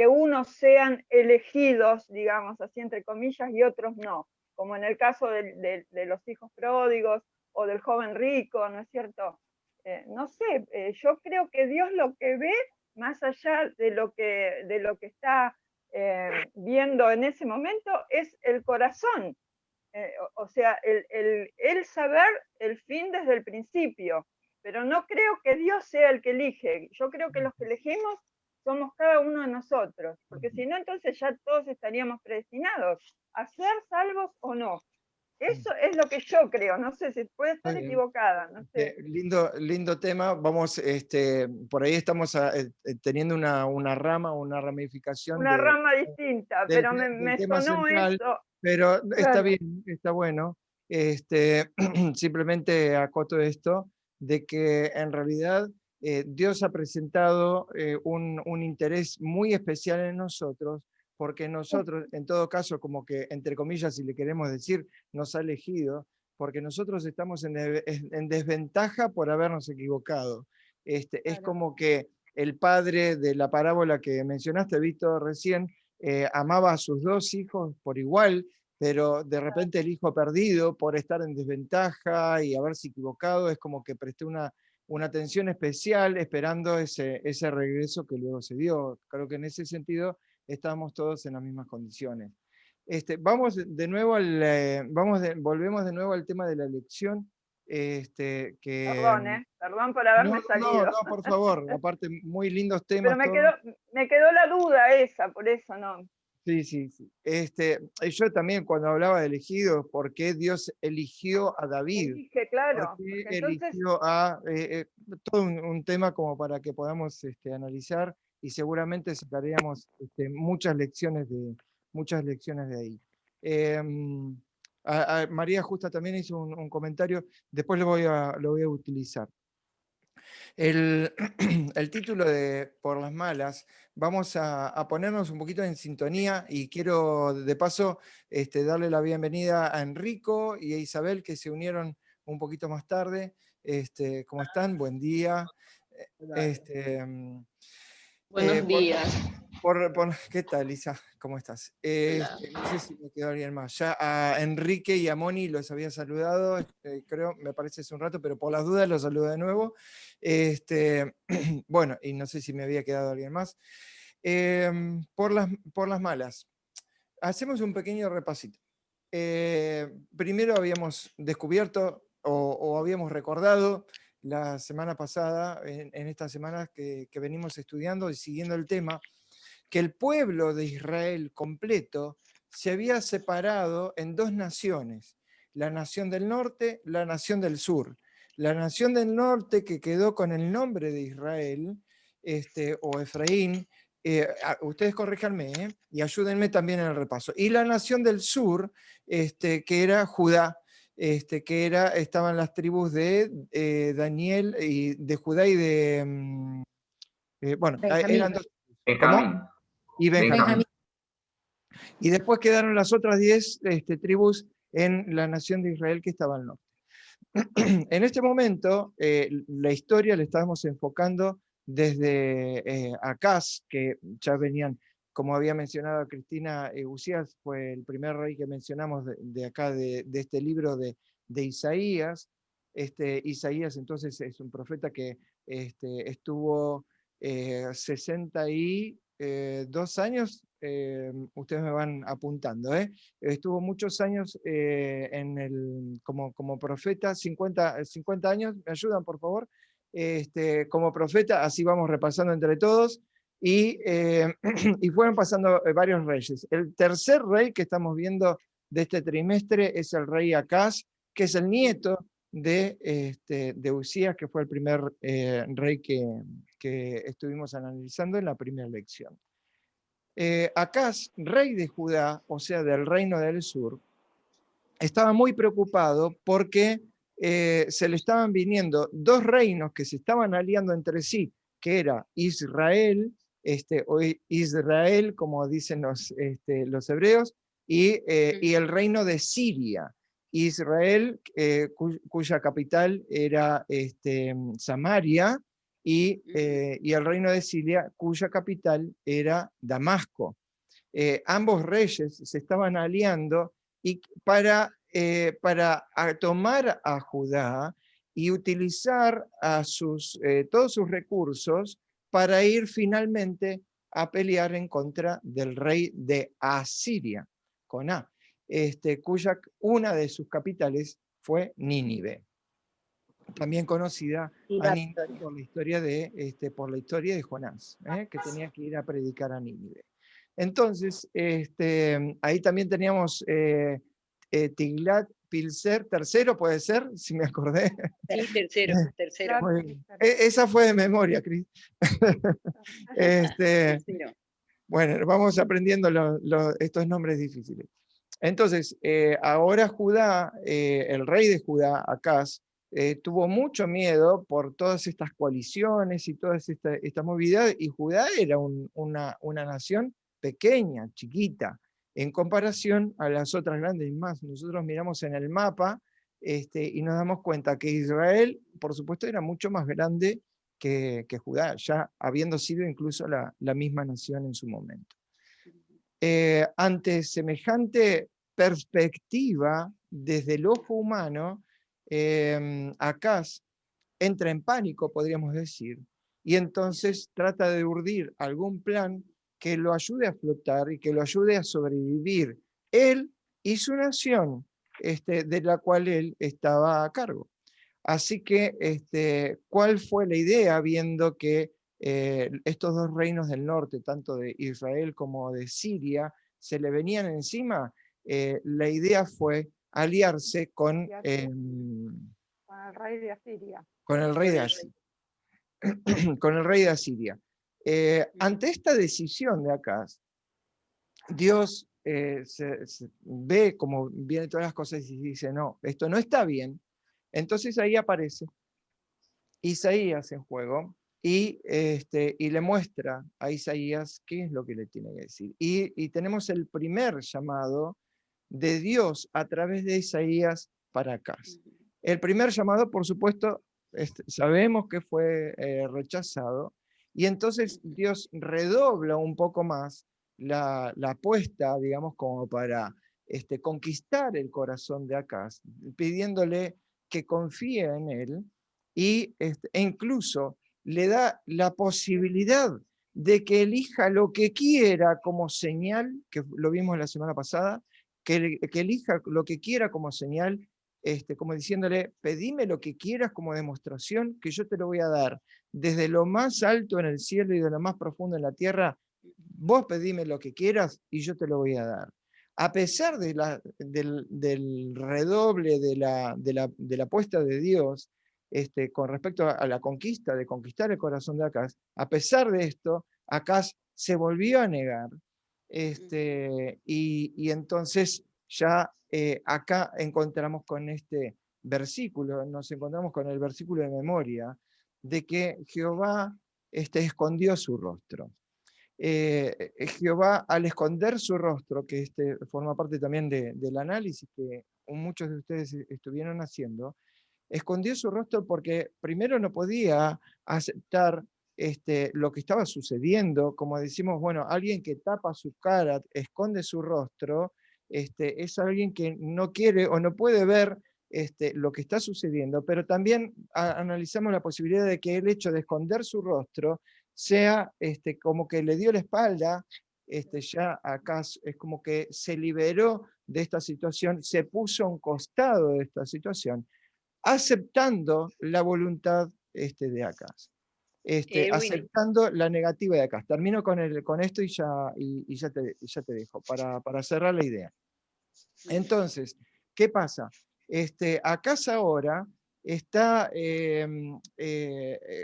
Speaker 2: unos sean elegidos, digamos así, entre comillas, y otros no? Como en el caso de los hijos pródigos o del joven rico, ¿no es cierto? No sé, yo creo que Dios lo que ve, más allá de lo que está viendo en ese momento, es el corazón. O sea, el saber el fin desde el principio. Pero no creo que Dios sea el que elige. Yo creo que los que elegimos somos cada uno de nosotros. Porque si no, entonces ya todos estaríamos predestinados a ser salvos o no. Eso es lo que yo creo, no sé si puede estar equivocada, no sé.
Speaker 1: Lindo tema, vamos, por ahí estamos teniendo una rama, una ramificación.
Speaker 2: Una rama distinta, pero me sonó
Speaker 1: central,
Speaker 2: eso.
Speaker 1: Pero
Speaker 2: claro.
Speaker 1: Está bien, está bueno. Simplemente acoto esto, de que en realidad Dios ha presentado un interés muy especial en nosotros, porque nosotros, en todo caso, como que, entre comillas, si le queremos decir, nos ha elegido, porque nosotros estamos en desventaja por habernos equivocado. Es como que el padre de la parábola que mencionaste, Víctor, recién, amaba a sus dos hijos por igual, pero de repente el hijo perdido, por estar en desventaja y haberse equivocado, es como que presté una atención especial esperando ese regreso que luego se dio. Creo que en ese sentido estamos todos en las mismas condiciones. Volvemos de nuevo al tema de la elección.
Speaker 2: Perdón por haberme salido.
Speaker 1: No, por favor, aparte muy lindos temas.
Speaker 2: Pero me quedó la duda esa, por eso no.
Speaker 1: Sí. Yo también cuando hablaba de elegidos, ¿por qué Dios eligió a David?
Speaker 2: Dije, claro.
Speaker 1: ¿Por qué eligió a... todo un tema como para que podamos analizar y seguramente sacaríamos muchas lecciones de ahí. María Justa también hizo un comentario, después lo voy a utilizar. El título de Por las malas, vamos a ponernos un poquito en sintonía y quiero de paso darle la bienvenida a Enrico y a Isabel que se unieron un poquito más tarde. ¿Cómo están? Buen día.
Speaker 12: Buenos días.
Speaker 1: ¿Qué tal, Isa? ¿Cómo estás? No sé si me quedó alguien más. Ya a Enrique y a Moni los había saludado, creo, me parece hace un rato, pero por las dudas los saludo de nuevo. Bueno, y no sé si me había quedado alguien más. Por las malas. Hacemos un pequeño repasito. Primero habíamos descubierto o habíamos recordado la semana pasada, en estas semanas que venimos estudiando y siguiendo el tema, que el pueblo de Israel completo se había separado en dos naciones, la nación del norte, la nación del sur. La nación del norte, que quedó con el nombre de Israel, o Efraín, ustedes corríjanme, y ayúdenme también en el repaso. Y la nación del sur, que era Judá, estaban las tribus de Daniel, y de Judá y de... eran dos. ¿Cómo? Y Benjamín. Y después quedaron las otras 10 tribus en la nación de Israel que estaba al norte. En este momento, la historia la estamos enfocando desde Acaz, que ya venían, como había mencionado Cristina, Usías fue el primer rey que mencionamos de acá, de este libro de Isaías. Isaías entonces es un profeta que estuvo 62 años, ustedes me van apuntando, estuvo muchos años como profeta, 50 años, ¿me ayudan por favor? Como profeta, así vamos repasando entre todos, y fueron pasando varios reyes. El tercer rey que estamos viendo de este trimestre es el rey Acaz, que es el nieto de Usías, que fue el primer rey que estuvimos analizando en la primera lección. Acaz, rey de Judá, o sea, del reino del sur, estaba muy preocupado porque se le estaban viniendo dos reinos que se estaban aliando entre sí, que era Israel, o Israel, como dicen los hebreos, y el reino de Siria. Israel, cuya capital era Samaria, y el reino de Siria, cuya capital era Damasco. Ambos reyes se estaban aliando y para tomar a Judá y utilizar todos sus recursos para ir finalmente a pelear en contra del rey de Asiria, con A, cuya una de sus capitales fue Nínive, también conocida a Nínive por la historia de Jonás, que tenía que ir a predicar a Nínive. Entonces, ahí también teníamos Tiglat-Pilser, tercero puede ser, si me acordé.
Speaker 10: Sí, tercero.
Speaker 1: Esa fue de memoria, Cris. Bueno, vamos aprendiendo estos nombres difíciles. Entonces, ahora Judá, el rey de Judá, Acaz, tuvo mucho miedo por todas estas coaliciones y toda esta movilidad, y Judá era una nación pequeña, chiquita, en comparación a las otras grandes más. Nosotros miramos en el mapa y nos damos cuenta que Israel, por supuesto, era mucho más grande que Judá, ya habiendo sido incluso la misma nación en su momento. Ante semejante perspectiva, desde el ojo humano, Acaz entra en pánico, podríamos decir, y entonces trata de urdir algún plan que lo ayude a flotar y que lo ayude a sobrevivir, él y su nación, de la cual él estaba a cargo. Así que, ¿cuál fue la idea, viendo que estos dos reinos del norte, tanto de Israel como de Siria, se le venían encima? La idea fue aliarse con
Speaker 2: el rey de Asiria.
Speaker 1: Con el rey de Asiria. Con el rey de Asiria. Ante esta decisión de Acaz, Dios se ve cómo vienen todas las cosas y dice, no, esto no está bien. Entonces ahí aparece Isaías en juego y le muestra a Isaías qué es lo que le tiene que decir. Y tenemos el primer llamado de Dios a través de Isaías para Acaz. El primer llamado, por supuesto, sabemos que fue rechazado, y entonces Dios redobla un poco más la apuesta, digamos, como para conquistar el corazón de Acaz, pidiéndole que confíe en él, e incluso le da la posibilidad de que elija lo que quiera como señal, que lo vimos la semana pasada, que elija lo que quiera como señal, como diciéndole, pedime lo que quieras como demostración, que yo te lo voy a dar. Desde lo más alto en el cielo y de lo más profundo en la tierra, vos pedime lo que quieras y yo te lo voy a dar. A pesar del redoble de la apuesta de Dios con respecto a la conquista, de conquistar el corazón de Acaz, a pesar de esto, Acaz se volvió a negar. Y entonces ya acá encontramos con este versículo, nos encontramos con el versículo de memoria, de que Jehová escondió su rostro. Jehová, al esconder su rostro, que forma parte también del análisis que muchos de ustedes estuvieron haciendo, escondió su rostro porque primero no podía aceptar lo que estaba sucediendo, como decimos, bueno, alguien que tapa su cara, esconde su rostro, es alguien que no quiere o no puede ver lo que está sucediendo, pero también analizamos la posibilidad de que el hecho de esconder su rostro sea como que le dio la espalda, ya acá es como que se liberó de esta situación, se puso a un costado de esta situación, aceptando la voluntad de Acaz,
Speaker 10: Erwin,
Speaker 1: aceptando la negativa de Acaz. Termino con esto y ya te dejo, para cerrar la idea. Entonces, ¿qué pasa? Acaz ahora está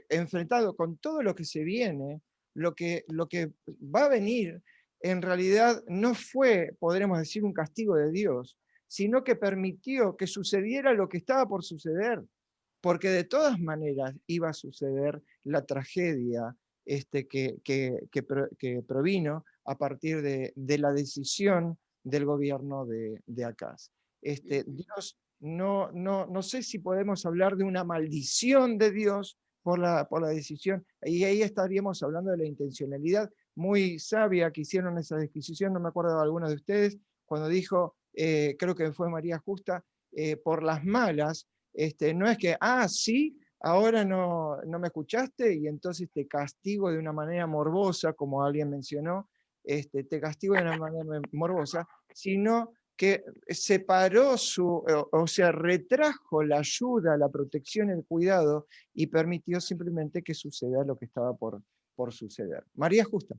Speaker 1: enfrentado con todo lo que se viene, lo que va a venir, en realidad no fue, podremos decir, un castigo de Dios, sino que permitió que sucediera lo que estaba por suceder, porque de todas maneras iba a suceder la tragedia que provino a partir de la decisión del gobierno de Acaz. Dios, no sé si podemos hablar de una maldición de Dios por la decisión, y ahí estaríamos hablando de la intencionalidad muy sabia que hicieron esa disquisición, no me acuerdo de alguno de ustedes, cuando dijo, creo que fue María Justa, por las malas, no es que, sí, ahora no me escuchaste y entonces te castigo de una manera morbosa, como alguien mencionó, te castigo de una manera morbosa, sino que separó o sea, retrajo la ayuda, la protección, el cuidado y permitió simplemente que suceda lo que estaba por suceder. María Justa.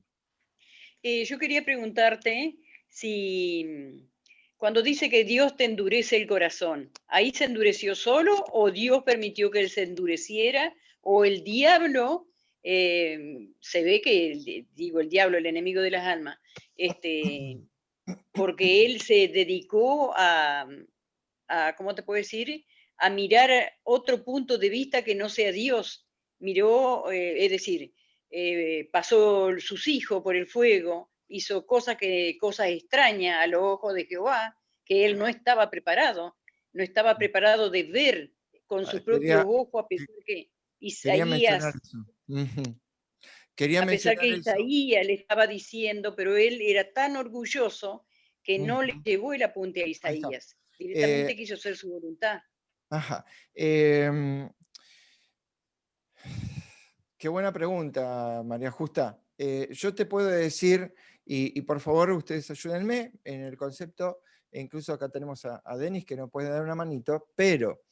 Speaker 10: Yo quería preguntarte si cuando dice que Dios te endurece el corazón, ¿ahí se endureció solo o Dios permitió que él se endureciera? ¿O el diablo, se ve que, digo, el diablo, el enemigo de las almas, porque él se dedicó a, ¿cómo te puedo decir? A mirar otro punto de vista que no sea Dios. Miró, es decir, pasó sus hijos por el fuego, hizo cosas extrañas a los ojos de Jehová, que él no estaba preparado de ver con sus propios ojos, a pesar que Isaías,
Speaker 1: Quería mencionar eso.
Speaker 10: Isaías le estaba diciendo, pero él era tan orgulloso que no le llevó el apunte a Isaías. Directamente quiso hacer su voluntad.
Speaker 1: Ajá. Qué buena pregunta, María Justa. Yo te puedo decir, y por favor ustedes ayúdenme en el concepto, e incluso acá tenemos a Denis que nos puede dar una manito, pero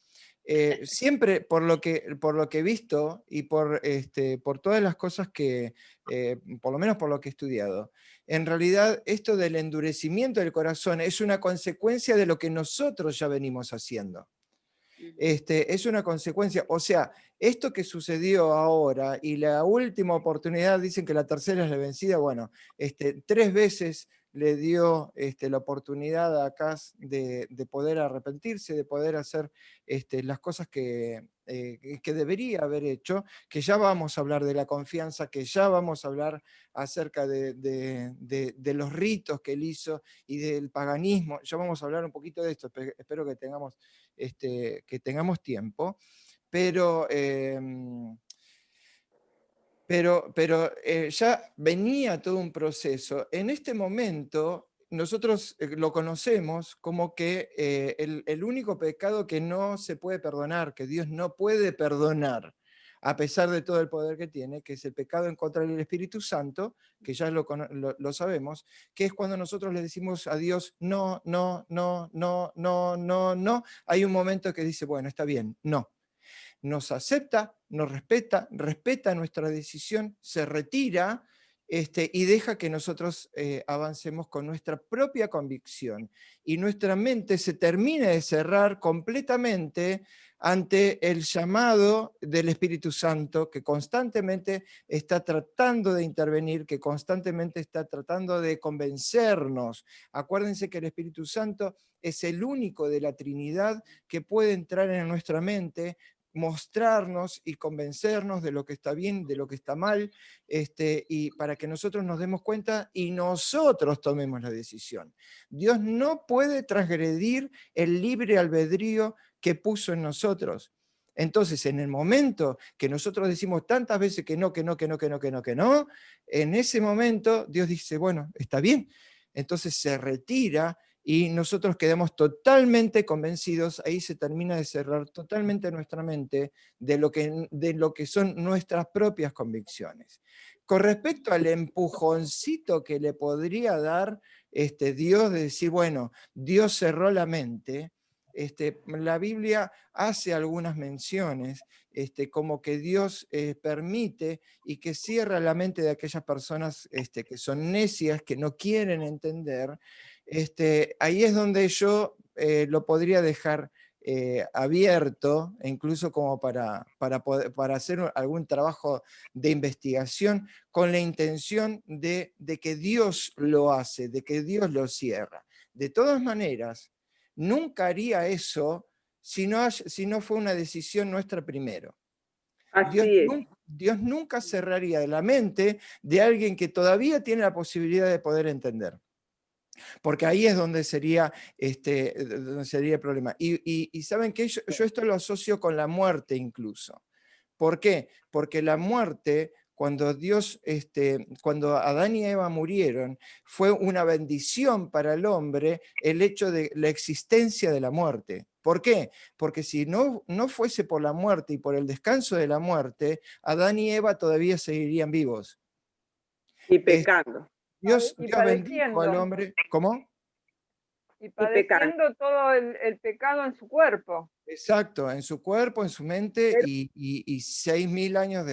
Speaker 1: siempre por lo que he visto y por todas las cosas que, por lo menos por lo que he estudiado, en realidad esto del endurecimiento del corazón es una consecuencia de lo que nosotros ya venimos haciendo. Es una consecuencia, o sea, esto que sucedió ahora y la última oportunidad, dicen que la tercera es la vencida, bueno, 3 veces le dio la oportunidad a Acaz de poder arrepentirse, de poder hacer las cosas que debería haber hecho, que ya vamos a hablar de la confianza, que ya vamos a hablar acerca de los ritos que él hizo y del paganismo, ya vamos a hablar un poquito de esto, espero que tengamos tiempo, pero ya venía todo un proceso. En este momento, nosotros lo conocemos como que el único pecado que no se puede perdonar, que Dios no puede perdonar, a pesar de todo el poder que tiene, que es el pecado en contra del Espíritu Santo, que ya lo sabemos, que es cuando nosotros le decimos a Dios, no, no, no, no, no, no, no, hay un momento que dice, bueno, está bien, no. Nos acepta, nos respeta nuestra decisión, se retira y deja que nosotros avancemos con nuestra propia convicción. Y nuestra mente se termina de cerrar completamente ante el llamado del Espíritu Santo, que constantemente está tratando de intervenir, que constantemente está tratando de convencernos. Acuérdense que el Espíritu Santo es el único de la Trinidad que puede entrar en nuestra mente mostrarnos y convencernos de lo que está bien, de lo que está mal, y para que nosotros nos demos cuenta y nosotros tomemos la decisión. Dios no puede transgredir el libre albedrío que puso en nosotros. Entonces, en el momento que nosotros decimos tantas veces que no, que no, que no, que no, que no, que no, en ese momento Dios dice, bueno, está bien. Entonces se retira y nosotros quedamos totalmente convencidos, ahí se termina de cerrar totalmente nuestra mente de lo que son nuestras propias convicciones. Con respecto al empujoncito que le podría dar Dios de decir, bueno, Dios cerró la mente, la Biblia hace algunas menciones, como que Dios permite y que cierra la mente de aquellas personas que son necias, que no quieren entender. Ahí es donde yo lo podría dejar abierto, e incluso como para hacer algún trabajo de investigación con la intención de que Dios lo hace, de que Dios lo cierra. De todas maneras, nunca haría eso si no fue una decisión nuestra primero. Dios nunca cerraría la mente de alguien que todavía tiene la posibilidad de poder entender. Porque ahí es donde sería el problema. Y ¿saben qué? Yo esto lo asocio con la muerte incluso. ¿Por qué? Porque la muerte, cuando cuando Adán y Eva murieron, fue una bendición para el hombre el hecho de la existencia de la muerte. ¿Por qué? Porque si no fuese por la muerte y por el descanso de la muerte, Adán y Eva todavía seguirían vivos.
Speaker 8: Y pecando.
Speaker 1: Dios bendijo al hombre. ¿Cómo?
Speaker 2: Y padeciendo todo el pecado en su cuerpo.
Speaker 1: Exacto, en su cuerpo, en su mente, y 6.000 años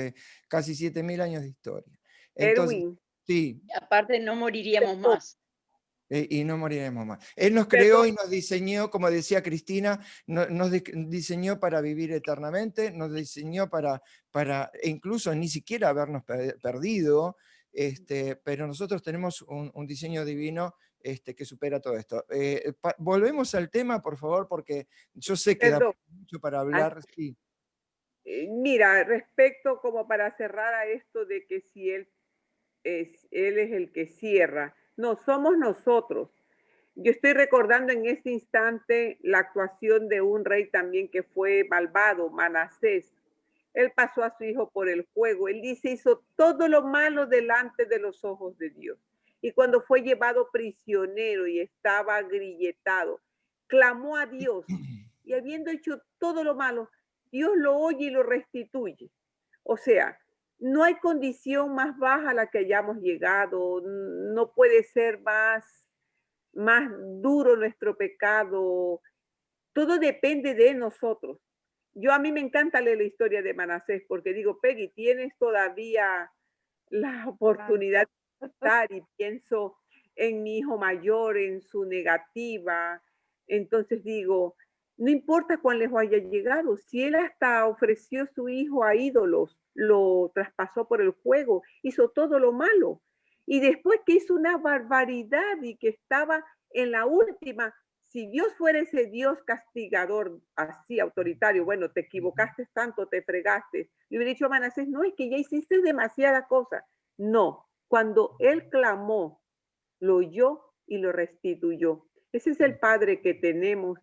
Speaker 1: casi 7.000 años de historia. Entonces,
Speaker 10: Erwin,
Speaker 1: sí.
Speaker 10: aparte no moriríamos más.
Speaker 1: Y no moriremos más. Él nos creó y nos diseñó, como decía Cristina, nos diseñó para vivir eternamente, nos diseñó para incluso ni siquiera habernos perdido, pero nosotros tenemos un diseño divino que supera todo esto. Volvemos al tema, por favor, porque yo sé que da mucho para hablar. Sí.
Speaker 8: Mira, respecto como para cerrar a esto de que si él es el que cierra, no, somos nosotros. Yo estoy recordando en este instante la actuación de un rey también que fue malvado, Manasés. Él pasó a su hijo por el juego. Él dice, hizo todo lo malo delante de los ojos de Dios. Y cuando fue llevado prisionero y estaba grilletado, clamó a Dios. Y habiendo hecho todo lo malo, Dios lo oye y lo restituye. O sea, no hay condición más baja a la que hayamos llegado. No puede ser más duro nuestro pecado. Todo depende de nosotros. A mí me encanta leer la historia de Manasés porque digo, Peggy, tienes todavía la oportunidad de estar, y pienso en mi hijo mayor, en su negativa. Entonces digo, no importa cuán lejos haya llegado, si él hasta ofreció su hijo a ídolos, lo traspasó por el juego, hizo todo lo malo. Y después que hizo una barbaridad y que estaba en la última, si Dios fuera ese Dios castigador, así autoritario, bueno, te equivocaste tanto, te fregaste, le hubiera dicho a Manasés, no, es que ya hiciste demasiada cosa. No, cuando él clamó, lo oyó y lo restituyó. Ese es el Padre que tenemos.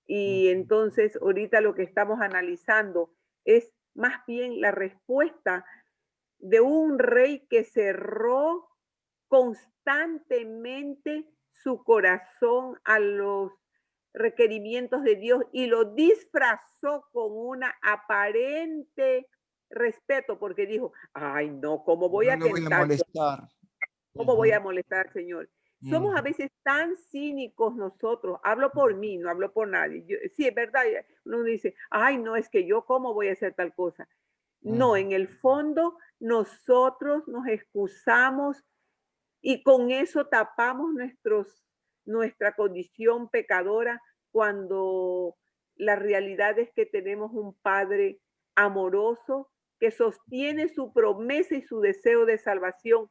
Speaker 8: Y entonces ahorita lo que estamos analizando es más bien la respuesta de un rey que cerró constantemente su corazón a los requerimientos de Dios y lo disfrazó con una aparente respeto, porque dijo, ay no, ¿cómo voy a tentar? ¿Cómo voy a molestar al Señor? Somos a veces tan cínicos nosotros, hablo por mí, no hablo por nadie. Sí, es verdad, uno dice, ay no, es que yo cómo voy a hacer tal cosa. No, en el fondo nosotros nos excusamos y con eso tapamos nuestra condición pecadora, cuando la realidad es que tenemos un Padre amoroso que sostiene su promesa y su deseo de salvación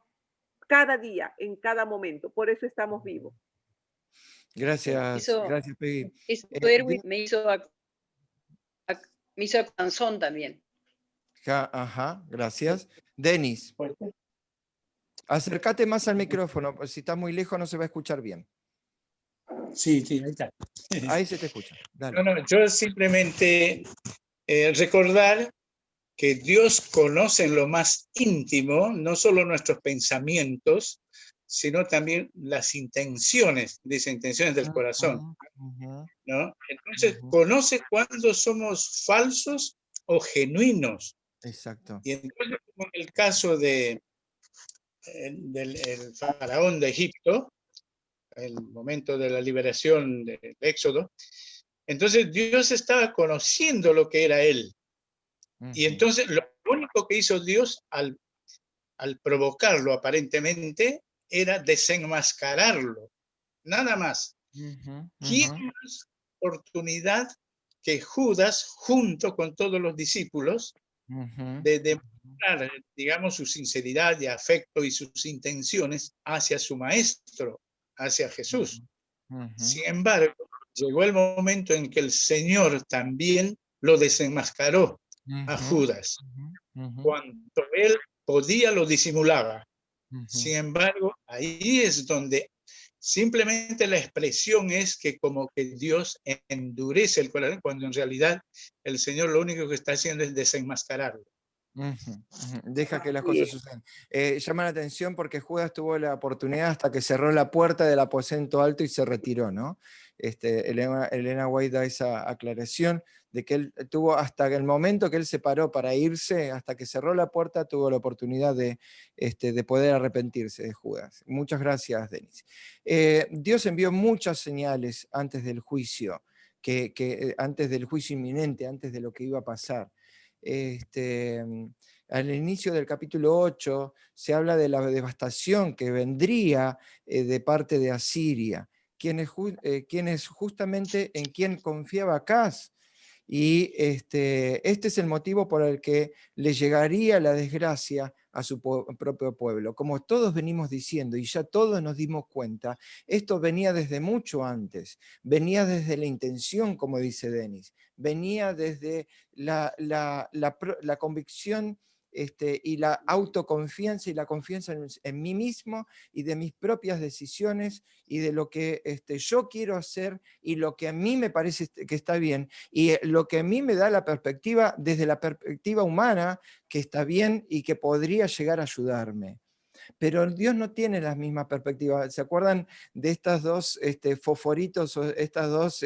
Speaker 8: cada día, en cada momento. Por eso estamos vivos.
Speaker 1: Gracias, gracias, Peggy.
Speaker 10: Erwin, me Misa Canzón también.
Speaker 1: Ajá, gracias. Denis, acércate más al micrófono, pues si estás muy lejos no se va a escuchar bien.
Speaker 13: Sí, sí, ahí está.
Speaker 1: Ahí se te escucha. Dale.
Speaker 13: No, yo simplemente recordar que Dios conoce en lo más íntimo, no solo nuestros pensamientos, sino también las intenciones, dice intenciones del corazón, ¿no? Entonces, conoce cuándo somos falsos o genuinos.
Speaker 1: Exacto.
Speaker 13: Y entonces, como en el caso del el faraón de Egipto, el momento de la liberación del Éxodo, entonces Dios estaba conociendo lo que era él. Y entonces lo único que hizo Dios al provocarlo aparentemente era desenmascararlo, nada más. ¿Quién más oportunidad que Judas, junto con todos los discípulos, de demostrar, digamos, su sinceridad y afecto y sus intenciones hacia su maestro, hacia Jesús? Sin embargo, llegó el momento en que el Señor también lo desenmascaró a Judas. Cuando él podía, lo disimulaba. Sin embargo, ahí es donde simplemente la expresión es que como que Dios endurece el corazón, cuando en realidad el Señor lo único que está haciendo es desenmascararlo.
Speaker 1: Deja que las cosas sucedan. Llama la atención porque Judas tuvo la oportunidad hasta que cerró la puerta del aposento alto y se retiró, ¿no? Elena White da esa aclaración de que él tuvo hasta el momento que él se paró para irse, hasta que cerró la puerta, tuvo la oportunidad de poder arrepentirse de Judas. Muchas gracias, Denis. Dios envió muchas señales antes del juicio, antes del juicio inminente, antes de lo que iba a pasar. Al inicio del capítulo 8 se habla de la devastación que vendría de parte de Asiria, quien es justamente en quien confiaba Acaz. Y este es el motivo por el que le llegaría la desgracia a su propio pueblo. Como todos venimos diciendo, y ya todos nos dimos cuenta, esto venía desde mucho antes, venía desde la intención, como dice Denis, venía desde la convicción y la autoconfianza y la confianza en mí mismo y de mis propias decisiones y de lo que yo quiero hacer y lo que a mí me parece que está bien y lo que a mí me da la perspectiva, desde la perspectiva humana, que está bien y que podría llegar a ayudarme. Pero Dios no tiene las mismas perspectivas. ¿Se acuerdan de estas dos fosforitos, o estas dos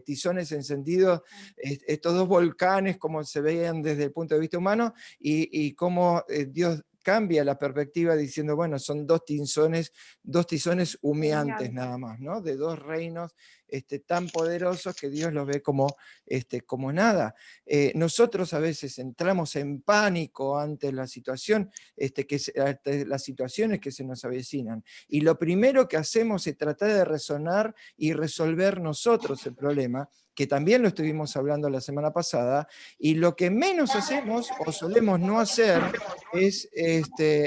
Speaker 1: tizones encendidos, estos dos volcanes, como se veían desde el punto de vista humano, y cómo Dios cambia la perspectiva diciendo, bueno, son dos tizones humeantes nada más, ¿no? De dos reinos tan poderosos que Dios los ve como nada. Nosotros a veces entramos en pánico ante la situación, ante las situaciones que se nos avecinan. Y lo primero que hacemos es tratar de resonar y resolver nosotros el problema, que también lo estuvimos hablando la semana pasada, y lo que menos hacemos o solemos no hacer es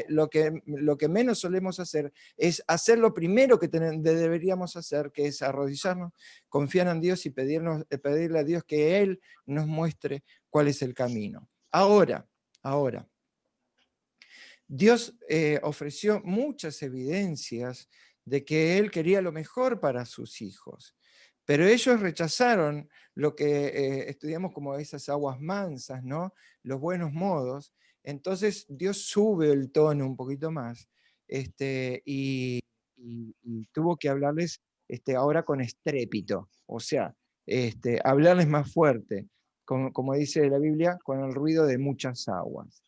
Speaker 1: lo que menos solemos hacer es hacer lo primero que deberíamos hacer, que es arrodillarnos, confiar en Dios y pedirle a Dios que Él nos muestre cuál es el camino. Ahora, Dios ofreció muchas evidencias de que Él quería lo mejor para sus hijos. Pero ellos rechazaron lo que estudiamos como esas aguas mansas, ¿no? Los buenos modos. Entonces Dios sube el tono un poquito más y tuvo que hablarles ahora con estrépito, o sea, hablarles más fuerte, como dice la Biblia, con el ruido de muchas aguas.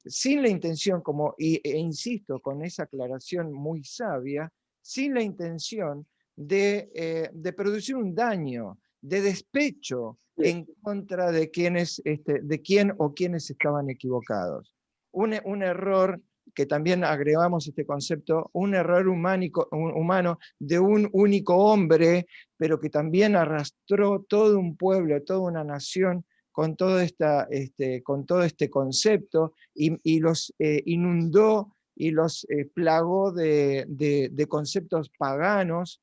Speaker 1: Sin la intención, e insisto con esa aclaración muy sabia, sin la intención de producir un daño, de despecho en contra de de quién o quienes estaban equivocados. Un error que también agregamos este concepto, un error humano de un único hombre, pero que también arrastró todo un pueblo, toda una nación con todo este concepto y los inundó y los plagó de conceptos paganos,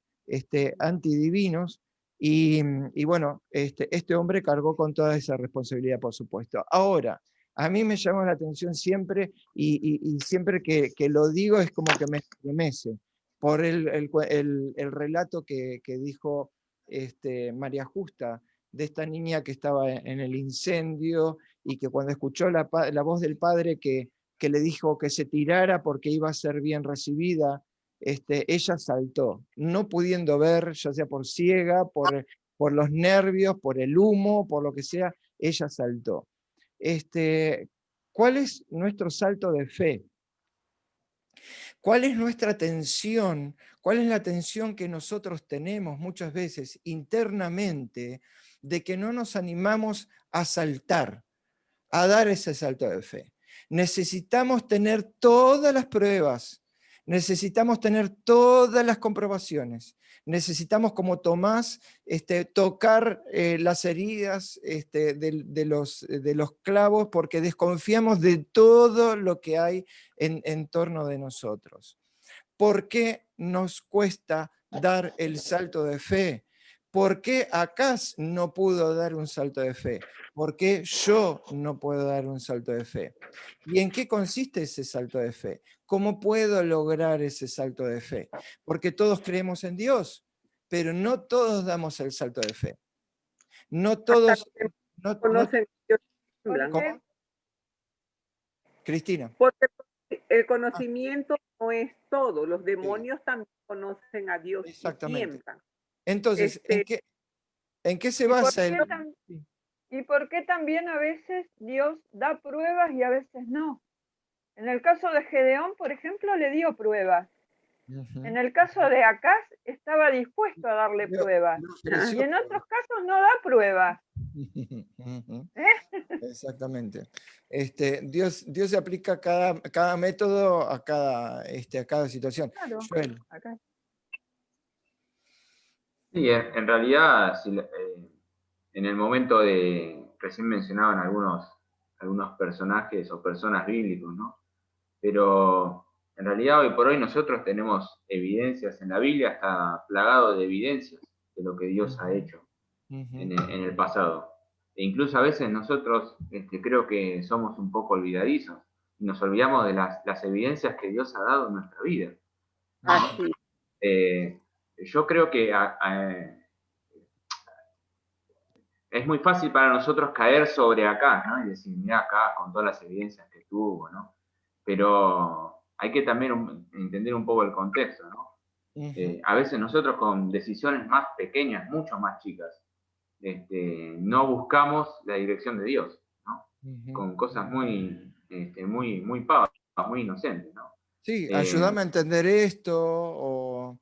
Speaker 1: antidivinos, Y bueno, este hombre cargó con toda esa responsabilidad, por supuesto. Ahora, a mí me llama la atención siempre, y siempre que lo digo es como que me estremece, por el relato que dijo María Justa, de esta niña que estaba en el incendio, y que cuando escuchó la voz del padre que le dijo que se tirara porque iba a ser bien recibida, ella saltó, no pudiendo ver, ya sea por ciega, por los nervios, por el humo, por lo que sea, ella saltó. ¿Cuál es nuestro salto de fe? ¿Cuál es nuestra tensión? ¿Cuál es la tensión que nosotros tenemos muchas veces internamente de que no nos animamos a saltar, a dar ese salto de fe? Necesitamos tener todas las pruebas, necesitamos tener todas las comprobaciones, necesitamos, como Tomás, tocar las heridas de los clavos, porque desconfiamos de todo lo que hay en torno de nosotros. ¿Por qué nos cuesta dar el salto de fe? ¿Por qué Acaz no pudo dar un salto de fe? ¿Por qué yo no puedo dar un salto de fe? ¿Y en qué consiste ese salto de fe? ¿Cómo puedo lograr ese salto de fe? Porque todos creemos en Dios, pero no todos damos el salto de fe. No todos...
Speaker 8: Conocen Dios y tiemblan.
Speaker 1: ¿Cómo? Cristina.
Speaker 8: Porque el conocimiento no es todo. Los demonios también conocen a Dios y tiemblan.
Speaker 1: Entonces, ¿en qué se basa el...?
Speaker 2: ¿Y por qué también a veces Dios da pruebas y a veces no? En el caso de Gedeón, por ejemplo, le dio pruebas. En el caso de Acaz, estaba dispuesto a darle pruebas. Y en otros casos no da pruebas.
Speaker 1: Exactamente. Dios se aplica cada método a cada situación.
Speaker 2: Claro.
Speaker 1: Joel.
Speaker 2: Acá.
Speaker 14: Sí, en realidad, en el momento recién mencionaban algunos personajes o personas bíblicos, ¿no? Pero en realidad hoy por hoy nosotros tenemos evidencias en la Biblia, está plagado de evidencias de lo que Dios ha hecho en el pasado. E incluso a veces nosotros creo que somos un poco olvidadizos y nos olvidamos de las evidencias que Dios ha dado en nuestra vida.
Speaker 8: Así.
Speaker 14: Yo creo que es muy fácil para nosotros caer sobre Acaz, ¿no? Y decir, mira, Acaz con todas las evidencias que tuvo, ¿no? Pero hay que también entender un poco el contexto, ¿no? A veces nosotros con decisiones más pequeñas, mucho más chicas, no buscamos la dirección de Dios, ¿no? Con cosas muy pavas, muy inocentes, ¿no?
Speaker 1: Sí, ayúdame a entender esto, o...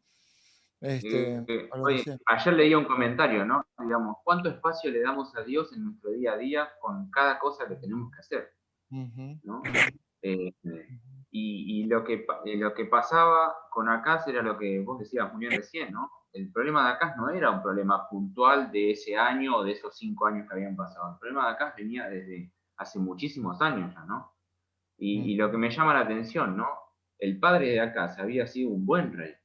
Speaker 14: Oye, ayer leía un comentario, ¿no? Digamos, ¿cuánto espacio le damos a Dios en nuestro día a día con cada cosa que tenemos que hacer? ¿No? Y lo que pasaba con Acaz era lo que vos decías muy bien recién, ¿no? El problema de Acaz no era un problema puntual de ese año o de esos 5 años que habían pasado. El problema de Acaz venía desde hace muchísimos años ya, ¿no? Y lo que me llama la atención, ¿no? El padre de Acaz había sido un buen rey.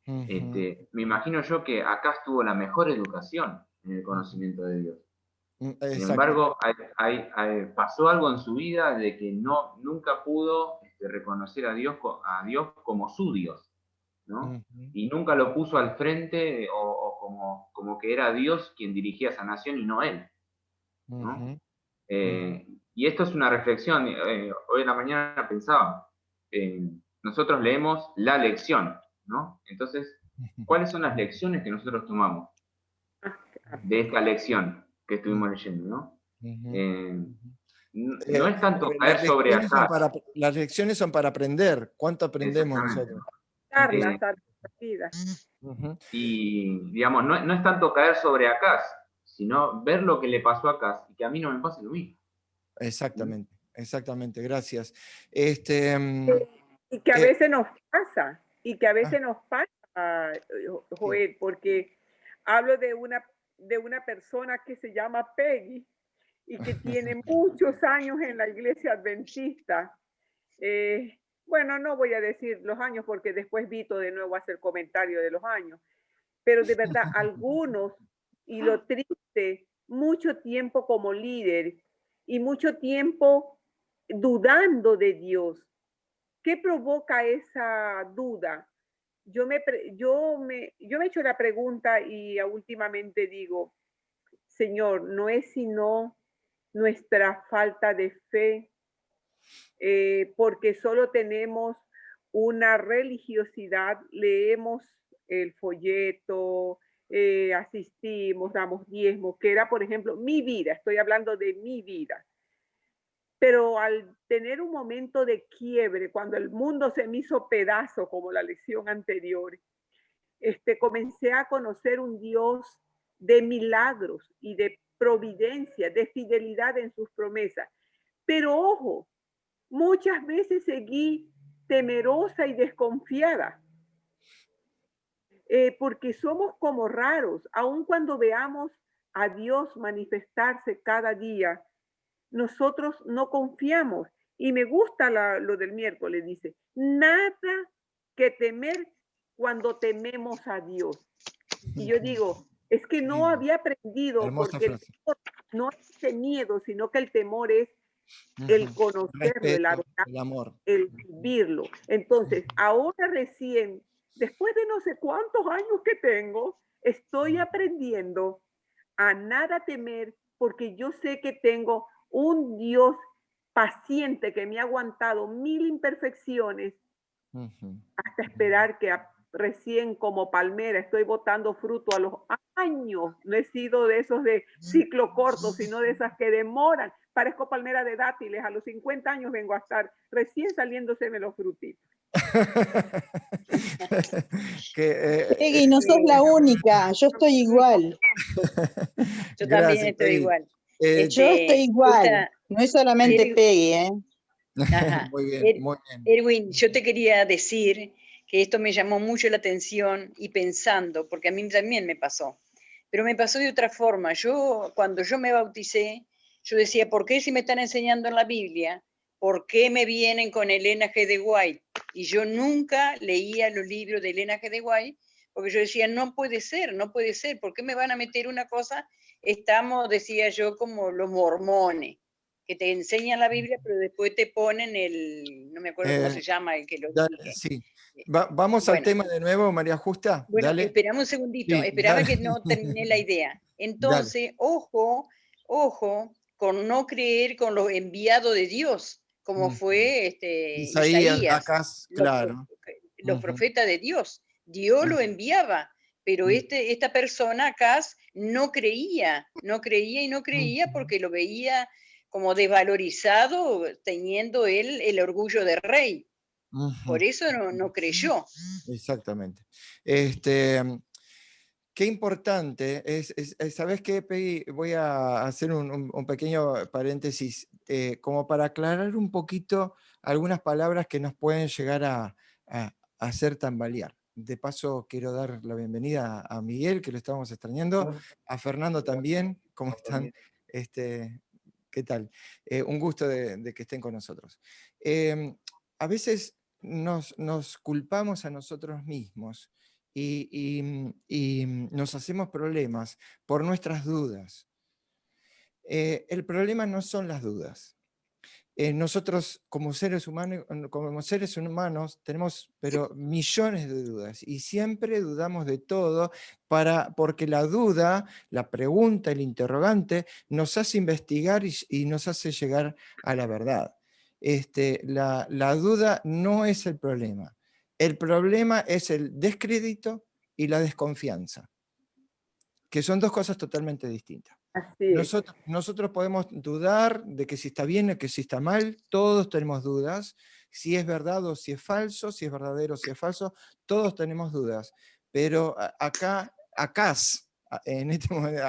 Speaker 14: Me imagino yo que Acaz tuvo la mejor educación en el conocimiento de Dios. Sin embargo, pasó algo en su vida de que nunca pudo reconocer a Dios como su Dios, ¿no? Y nunca lo puso al frente o como que era Dios quien dirigía esa nación y no él, ¿no? Y esto es una reflexión. Hoy en la mañana pensaba, nosotros leemos la lección, ¿no? Entonces, ¿cuáles son las lecciones que nosotros tomamos de esta lección que estuvimos leyendo, ¿no? No es tanto caer sobre Acaz.
Speaker 1: Las lecciones son para aprender. ¿Cuánto aprendemos nosotros?
Speaker 14: Y, digamos, no es tanto caer sobre Acaz, sino ver lo que le pasó a Acaz y que a mí no me pase lo mismo.
Speaker 1: Exactamente, exactamente, gracias.
Speaker 8: Y que a veces nos pasa, Joel, porque hablo de una persona que se llama Peggy y que tiene muchos años en la iglesia adventista. Bueno, no voy a decir los años porque después Vito de nuevo hace el comentario de los años, pero de verdad algunos, y lo triste, mucho tiempo como líder y mucho tiempo dudando de Dios. ¿Qué provoca esa duda? Yo me he hecho la pregunta y últimamente digo, Señor, no es sino nuestra falta de fe, porque solo tenemos una religiosidad, leemos el folleto, asistimos, damos diezmos, que era, por ejemplo, mi vida, estoy hablando de mi vida. Pero al tener un momento de quiebre, cuando el mundo se me hizo pedazo, como la lección anterior, comencé a conocer un Dios de milagros y de providencia, de fidelidad en sus promesas. Pero ojo, muchas veces seguí temerosa y desconfiada, porque somos como raros, aun cuando veamos a Dios manifestarse cada día, nosotros no confiamos. Y me gusta lo del miércoles, dice, nada que temer cuando tememos a Dios. Y yo digo, es que no había aprendido,
Speaker 1: Hermosa
Speaker 8: porque el
Speaker 1: frase.
Speaker 8: temor no es ese miedo, sino que el temor es el conocerlo, el
Speaker 1: Respeto,
Speaker 8: adorar,
Speaker 1: el amor.
Speaker 8: el vivirlo. Entonces, ahora recién, después de no sé cuántos años que tengo, estoy aprendiendo a nada temer, porque yo sé que tengo un Dios paciente que me ha aguantado 1000 imperfecciones hasta esperar que recién como palmera estoy botando fruto a los años. No he sido de esos de ciclo corto, sino de esas que demoran. Parezco palmera de dátiles, a los 50 años vengo a estar recién saliéndoseme los frutitos.
Speaker 15: Peggy, no sos la única, yo estoy igual.
Speaker 10: Yo también
Speaker 1: Gracias,
Speaker 10: estoy
Speaker 1: Peggy.
Speaker 10: igual.
Speaker 15: Yo estoy igual, no es solamente Peggy, ¿eh?
Speaker 10: Ajá.
Speaker 1: Muy bien, muy bien.
Speaker 10: Erwin, yo te quería decir que esto me llamó mucho la atención y pensando, porque a mí también me pasó, pero me pasó de otra forma. Cuando yo me bauticé, yo decía, ¿por qué si me están enseñando en la Biblia? ¿Por qué me vienen con Elena G. de White? Y yo nunca leía los libros de Elena G. de White, porque yo decía, no puede ser, ¿por qué me van a meter una cosa? Estamos, decía yo, como los mormones, que te enseñan la Biblia, pero después te ponen no me acuerdo cómo se llama el que lo dije.
Speaker 1: Sí. Vamos al tema de nuevo, María Justa.
Speaker 10: Bueno,
Speaker 1: Dale.
Speaker 10: esperame un segundito,
Speaker 1: Sí,
Speaker 10: esperaba
Speaker 1: dale.
Speaker 10: que no terminé la idea. Entonces, ojo con no creer con los enviados de Dios, como fue
Speaker 1: Isaías,
Speaker 10: Isaías,
Speaker 1: Acaz, claro.
Speaker 10: los profetas de Dios. Dios lo enviaba, pero esta persona, Acaz, no creía porque lo veía como desvalorizado, teniendo él el orgullo de rey. Por eso no creyó.
Speaker 1: Exactamente. Qué importante ¿sabes qué, Peggy? Voy a hacer un pequeño paréntesis, como para aclarar un poquito algunas palabras que nos pueden llegar a hacer tambalear. De paso, quiero dar la bienvenida a Miguel, que lo estábamos extrañando, a Fernando también. ¿Cómo están? ¿Qué tal? Un gusto de que estén con nosotros. A veces nos culpamos a nosotros mismos y nos hacemos problemas por nuestras dudas. El problema no son las dudas. Nosotros como seres humanos tenemos millones de dudas y siempre dudamos de todo porque la duda, la pregunta, el interrogante nos hace investigar y nos hace llegar a la verdad. La duda no es el problema. El problema es el descrédito y la desconfianza, que son dos cosas totalmente distintas. Nosotros podemos dudar de que si está bien o que si está mal, todos tenemos dudas, si es verdad o si es falso, si es verdadero o si es falso, todos tenemos dudas. Pero acá en este momento,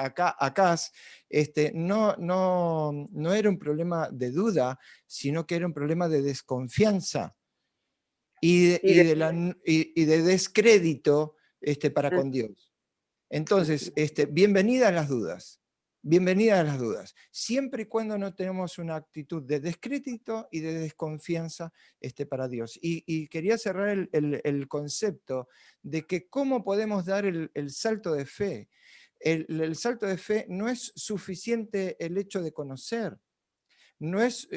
Speaker 1: no era un problema de duda, sino que era un problema de desconfianza y de descrédito para con Dios. Entonces, bienvenidas las dudas. bienvenidas las dudas, siempre y cuando no tenemos una actitud de descrédito y de desconfianza para Dios. Y quería cerrar el concepto de que cómo podemos dar el salto de fe. El salto de fe no es suficiente el hecho de conocer, no es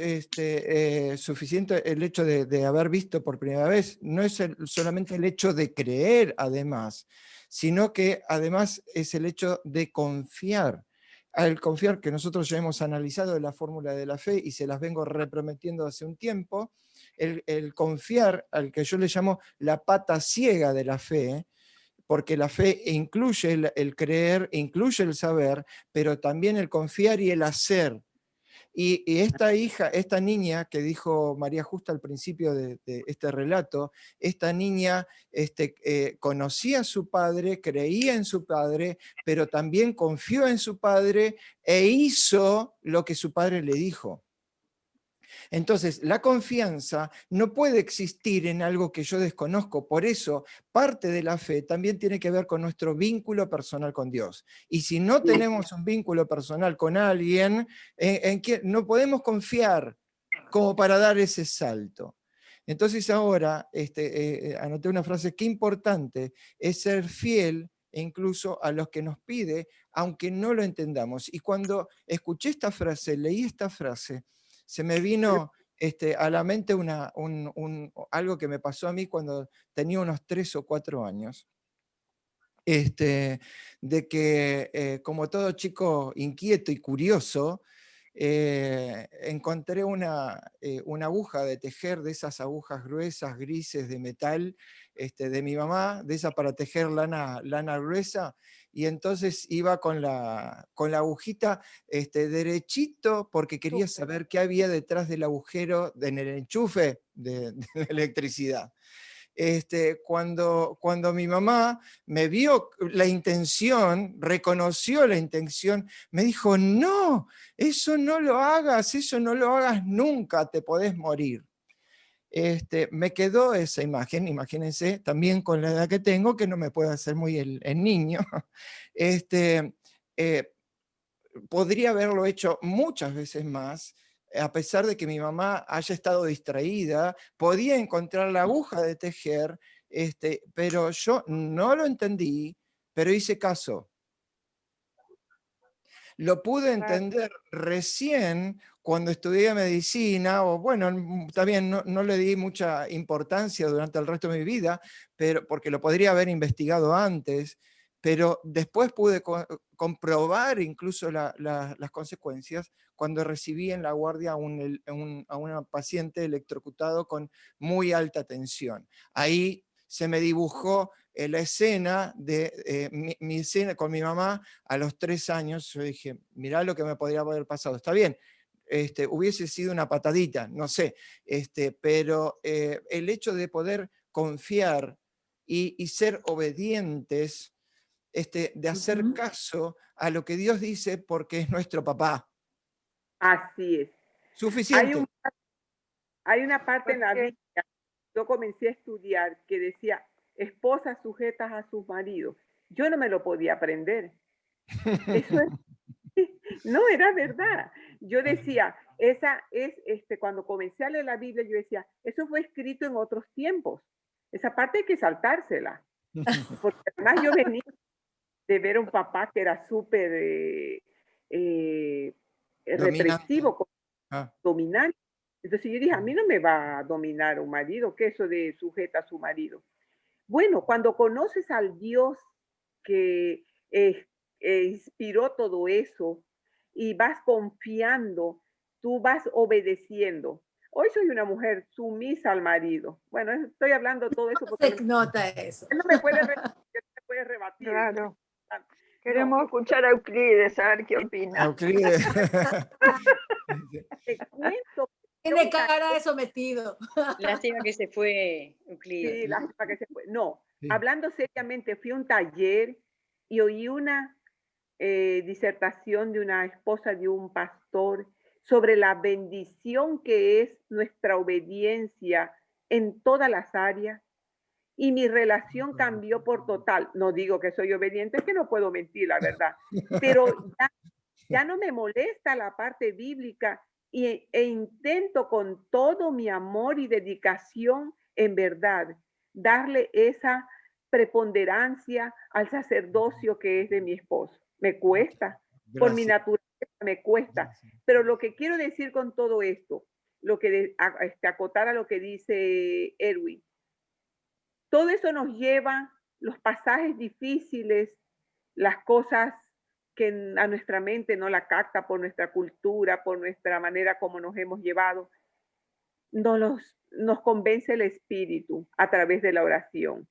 Speaker 1: suficiente el hecho de haber visto por primera vez, no es solamente el hecho de creer además, sino que además es el hecho de confiar. Al confiar, que nosotros ya hemos analizado la fórmula de la fe y se las vengo reprometiendo hace un tiempo, el confiar, al que yo le llamo la pata ciega de la fe, porque la fe incluye el creer, incluye el saber, pero también el confiar y el hacer. Y esta niña que dijo María Justa al principio de este relato, esta niña conocía a su padre, creía en su padre, pero también confió en su padre e hizo lo que su padre le dijo. Entonces, la confianza no puede existir en algo que yo desconozco. Por eso, parte de la fe también tiene que ver con nuestro vínculo personal con Dios. Y si no tenemos un vínculo personal con alguien, en quien no podemos confiar como para dar ese salto. Entonces ahora, anoté una frase, qué importante es ser fiel incluso a los que nos pide, aunque no lo entendamos. Y cuando escuché esta frase, leí esta frase, se me vino a la mente algo que me pasó a mí cuando tenía unos 3 o 4 años. De que como todo chico inquieto y curioso, encontré una aguja de tejer, de esas agujas gruesas, grises, de metal, de mi mamá, de esa para tejer lana gruesa, y entonces iba con la agujita derechito porque quería saber qué había detrás del agujero, en el enchufe de la electricidad. Cuando mi mamá me vio la intención, reconoció la intención, me dijo, no, eso no lo hagas nunca, te podés morir. Me quedó esa imagen, imagínense, también con la edad que tengo, que no me puedo hacer muy el niño. Podría haberlo hecho muchas veces más, a pesar de que mi mamá haya estado distraída, podía encontrar la aguja de tejer, pero yo no lo entendí, pero hice caso. Lo pude entender recién cuando estudié medicina, o bueno, también no le di mucha importancia durante el resto de mi vida, porque lo podría haber investigado antes, pero después pude comprobar incluso las consecuencias cuando recibí en la guardia a una paciente electrocutado con muy alta tensión. Ahí se me dibujó la escena de mi escena con mi mamá a los 3 años. Yo dije, mirá lo que me podría haber pasado. Está bien, hubiese sido una patadita, no sé, pero el hecho de poder confiar y ser obedientes, de hacer caso a lo que Dios dice porque es nuestro papá.
Speaker 8: Así es.
Speaker 1: Suficiente.
Speaker 8: Hay una parte en la Biblia, yo comencé a estudiar, que decía, esposas sujetas a sus maridos. Yo no me lo podía aprender. Eso no era verdad. Yo decía, esa es, cuando comencé a leer la Biblia, yo decía, eso fue escrito en otros tiempos. Esa parte hay que saltársela. Porque además yo venía de ver a un papá que era súper represivo, dominante. Entonces yo dije, a mí no me va a dominar un marido, que eso de sujeta a su marido. Bueno, cuando conoces al Dios que inspiró todo eso y vas confiando, tú vas obedeciendo. Hoy soy una mujer sumisa al marido. Bueno, estoy hablando todo eso porque
Speaker 3: se nota eso.
Speaker 8: No me puede rebatir.
Speaker 2: Claro. Queremos escuchar a Euclides, a ver qué opina.
Speaker 1: Euclides.
Speaker 8: Te cuento.
Speaker 3: Tiene cara de sometido.
Speaker 10: Lástima que se fue Euclides.
Speaker 8: Sí, lástima que se fue. No, sí. Hablando seriamente, fui a un taller y oí una disertación de una esposa de un pastor sobre la bendición que es nuestra obediencia en todas las áreas. Y mi relación cambió por total. No digo que soy obediente, es que no puedo mentir, la verdad. Pero ya ya no me molesta la parte bíblica e intento con todo mi amor y dedicación, en verdad, darle esa preponderancia al sacerdocio que es de mi esposo. Me cuesta, por mi naturaleza me cuesta, pero lo que quiero decir con todo esto, lo que acotar a lo que dice Erwin, todo eso nos lleva, los pasajes difíciles, las cosas que a nuestra mente no la capta por nuestra cultura, por nuestra manera como nos hemos llevado, nos convence el Espíritu a través de la oración.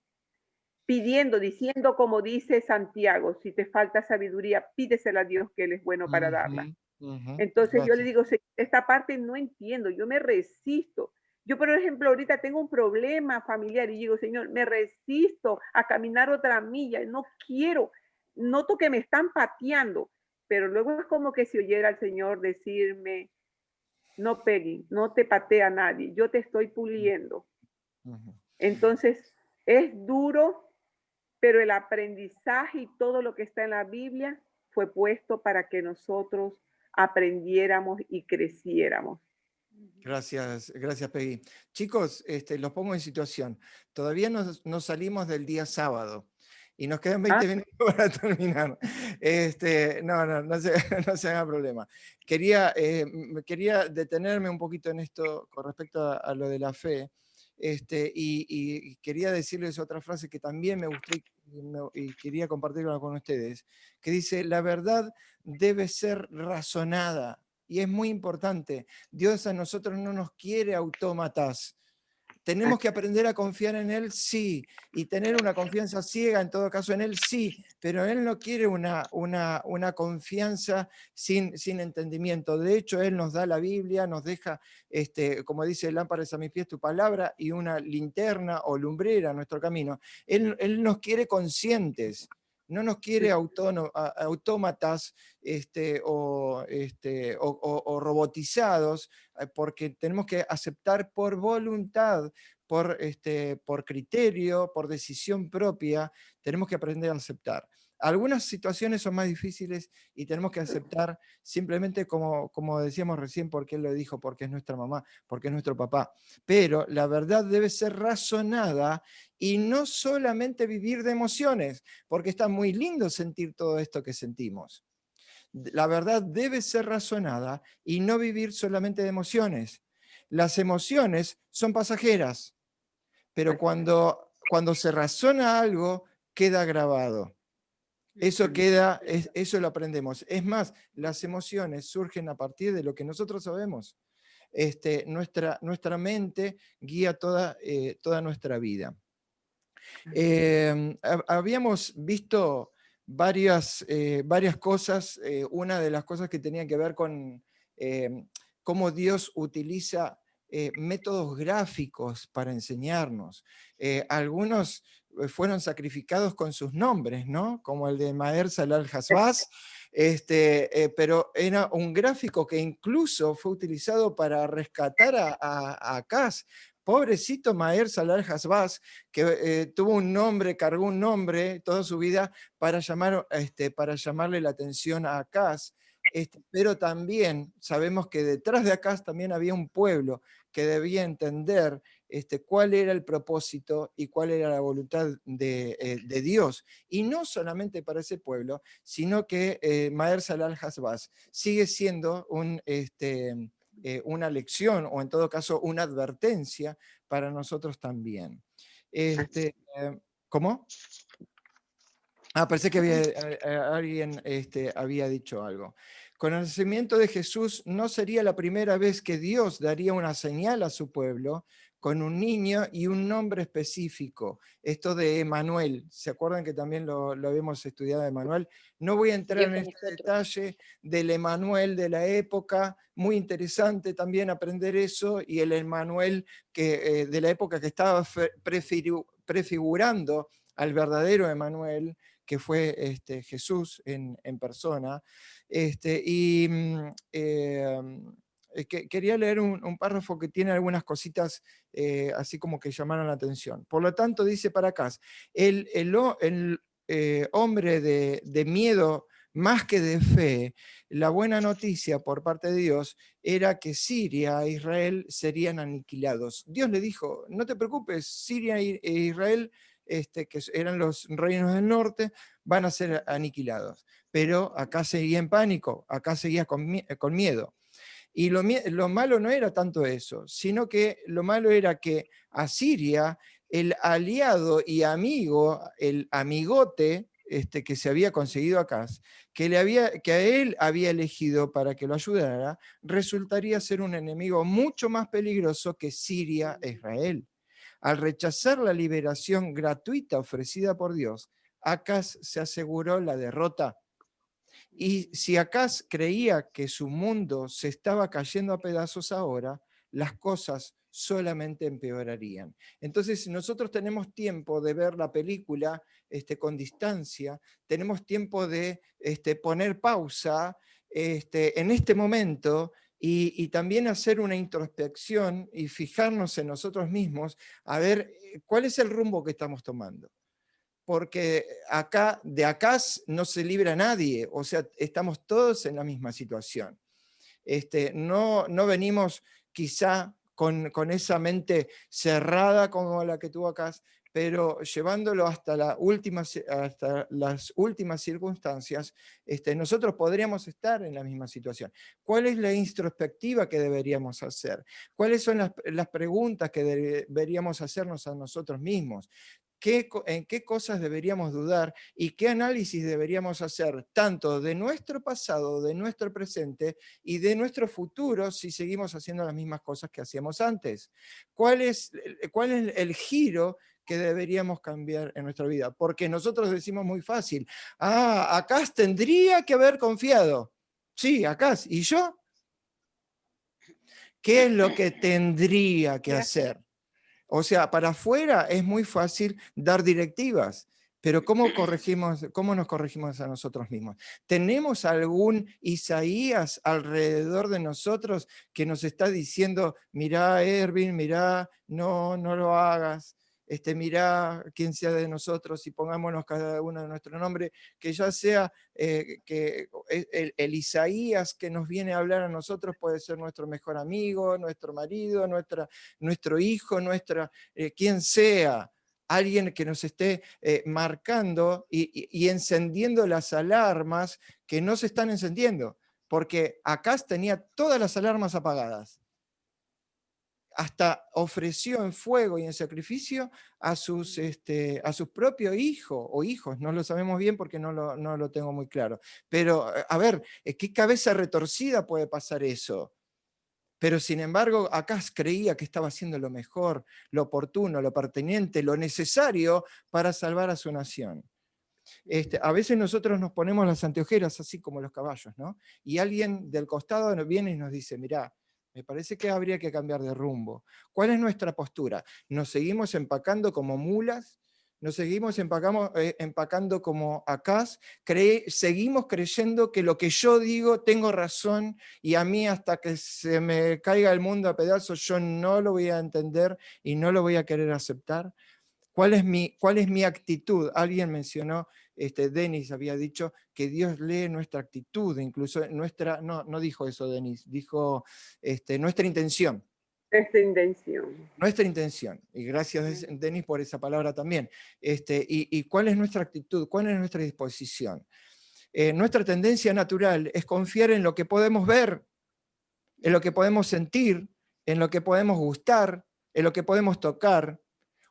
Speaker 8: Pidiendo, diciendo como dice Santiago, si te falta sabiduría, pídesela a Dios que Él es bueno para darla. Entonces yo le digo, esta parte no entiendo, yo me resisto. Yo, por ejemplo, ahorita tengo un problema familiar y digo, Señor, me resisto a caminar otra milla, no quiero, noto que me están pateando, pero luego es como que si oyera al Señor decirme, no, Peggy, no te patea nadie, yo te estoy puliendo. Entonces, es duro, pero el aprendizaje y todo lo que está en la Biblia fue puesto para que nosotros aprendiéramos y creciéramos.
Speaker 1: Gracias, gracias Peggy. Chicos, los pongo en situación. Todavía no salimos del día sábado y nos quedan 20 minutos para terminar. No se haga problema. Quería detenerme un poquito en esto con respecto a lo de la fe. Y quería decirles otra frase que también me gustó y quería compartirla con ustedes, que dice, la verdad debe ser razonada. Y es muy importante, Dios a nosotros no nos quiere autómatas. ¿Tenemos que aprender a confiar en Él? Sí. Y tener una confianza ciega, en todo caso, en Él sí. Pero Él no quiere una confianza sin entendimiento. De hecho, Él nos da la Biblia, nos deja, como dice, lámparas a mis pies tu palabra, y una linterna o lumbrera a nuestro camino. Él nos quiere conscientes. No nos quiere autómatas o robotizados, porque tenemos que aceptar por voluntad, por criterio, por decisión propia, tenemos que aprender a aceptar. Algunas situaciones son más difíciles y tenemos que aceptar simplemente como decíamos recién, porque Él lo dijo, porque es nuestra mamá, porque es nuestro papá. Pero la verdad debe ser razonada y no solamente vivir de emociones, porque está muy lindo sentir todo esto que sentimos. La verdad debe ser razonada y no vivir solamente de emociones. Las emociones son pasajeras, pero cuando se razona algo, queda grabado. Eso lo aprendemos. Es más, las emociones surgen a partir de lo que nosotros sabemos. Nuestra mente guía toda nuestra vida. Habíamos visto varias cosas. Una de las cosas que tenía que ver con cómo Dios utiliza métodos gráficos para enseñarnos. Algunos fueron sacrificados con sus nombres, ¿no? Como el de Maher Salal Hasbaz, pero era un gráfico que incluso fue utilizado para rescatar a Acaz. Pobrecito Maher Salal Hasbaz, que tuvo un nombre, cargó un nombre toda su vida para llamarle la atención a Acaz. Pero también sabemos que detrás de Acaz también había un pueblo que debía entender cuál era el propósito y cuál era la voluntad de Dios. Y no solamente para ese pueblo, sino que Maher Salal Hasbaz sigue siendo una lección, o en todo caso una advertencia para nosotros también. ¿Cómo? Parece que alguien había dicho algo. Con el nacimiento de Jesús no sería la primera vez que Dios daría una señal a su pueblo con un niño y un nombre específico. Esto de Emanuel, ¿se acuerdan que también lo habíamos estudiado de Emanuel? No voy a entrar en este detalle del Emanuel de la época, muy interesante también aprender eso, y el Emanuel de la época que estaba prefigurando al verdadero Emanuel, que fue Jesús en persona. Quería leer un párrafo que tiene algunas cositas así como que llamaron la atención. Por lo tanto, dice para acá, el hombre de miedo más que de fe, la buena noticia por parte de Dios era que Siria e Israel serían aniquilados. Dios le dijo, no te preocupes, Siria e Israel, que eran los reinos del norte, van a ser aniquilados. Pero acá seguía en pánico, acá seguía con miedo. Y lo malo no era tanto eso, sino que lo malo era que a Siria, el aliado y amigo, el amigote que se había conseguido acá, que a él había elegido para que lo ayudara, resultaría ser un enemigo mucho más peligroso que Siria e Israel. Al rechazar la liberación gratuita ofrecida por Dios, Acaz se aseguró la derrota. Y si Acaz creía que su mundo se estaba cayendo a pedazos ahora, las cosas solamente empeorarían. Entonces nosotros tenemos tiempo de ver la película con distancia, tenemos tiempo de poner pausa en este momento y también hacer una introspección y fijarnos en nosotros mismos a ver cuál es el rumbo que estamos tomando. Porque acá, de Acaz no se libra nadie, o sea, estamos todos en la misma situación. No venimos quizá con esa mente cerrada como la que tuvo Acaz, pero llevándolo hasta las últimas circunstancias, nosotros podríamos estar en la misma situación. ¿Cuál es la introspectiva que deberíamos hacer? ¿Cuáles son las preguntas que deberíamos hacernos a nosotros mismos? ¿En qué cosas deberíamos dudar y qué análisis deberíamos hacer tanto de nuestro pasado, de nuestro presente y de nuestro futuro si seguimos haciendo las mismas cosas que hacíamos antes? ¿Cuál es el giro que deberíamos cambiar en nuestra vida? Porque nosotros decimos muy fácil, Acaz tendría que haber confiado. Sí, Acaz. ¿Y yo? ¿Qué es lo que tendría que hacer? O sea, para afuera es muy fácil dar directivas, pero ¿cómo nos corregimos a nosotros mismos? ¿Tenemos algún Isaías alrededor de nosotros que nos está diciendo, mirá, Erwin, mirá, no lo hagas, mirá quién sea de nosotros y pongámonos cada uno de nuestro nombre, que ya sea que el Isaías que nos viene a hablar a nosotros puede ser nuestro mejor amigo, nuestro marido, nuestro hijo, quien sea, alguien que nos esté marcando y encendiendo las alarmas que no se están encendiendo, porque Acaz tenía todas las alarmas apagadas. Hasta ofreció en fuego y en sacrificio a sus propios hijos o hijos, no lo sabemos bien porque no lo tengo muy claro. Pero, a ver, ¿qué cabeza retorcida puede pasar eso? Pero sin embargo, Acaz creía que estaba haciendo lo mejor, lo oportuno, lo pertinente, lo necesario para salvar a su nación. A veces nosotros nos ponemos las anteojeras así como los caballos, ¿no? Y alguien del costado nos viene y nos dice, mirá, me parece que habría que cambiar de rumbo. ¿Cuál es nuestra postura? ¿Nos seguimos empacando como mulas? ¿Nos seguimos empacando como Acaz? ¿Seguimos creyendo que lo que yo digo tengo razón y a mí hasta que se me caiga el mundo a pedazos yo no lo voy a entender y no lo voy a querer aceptar? ¿Cuál es mi actitud? Alguien mencionó, Denis había dicho que Dios lee nuestra actitud, incluso no dijo eso Denis, dijo nuestra intención. Nuestra intención. Y gracias Denis por esa palabra también. ¿Y cuál es nuestra actitud? ¿Cuál es nuestra disposición? Nuestra tendencia natural es confiar en lo que podemos ver, en lo que podemos sentir, en lo que podemos gustar, en lo que podemos tocar.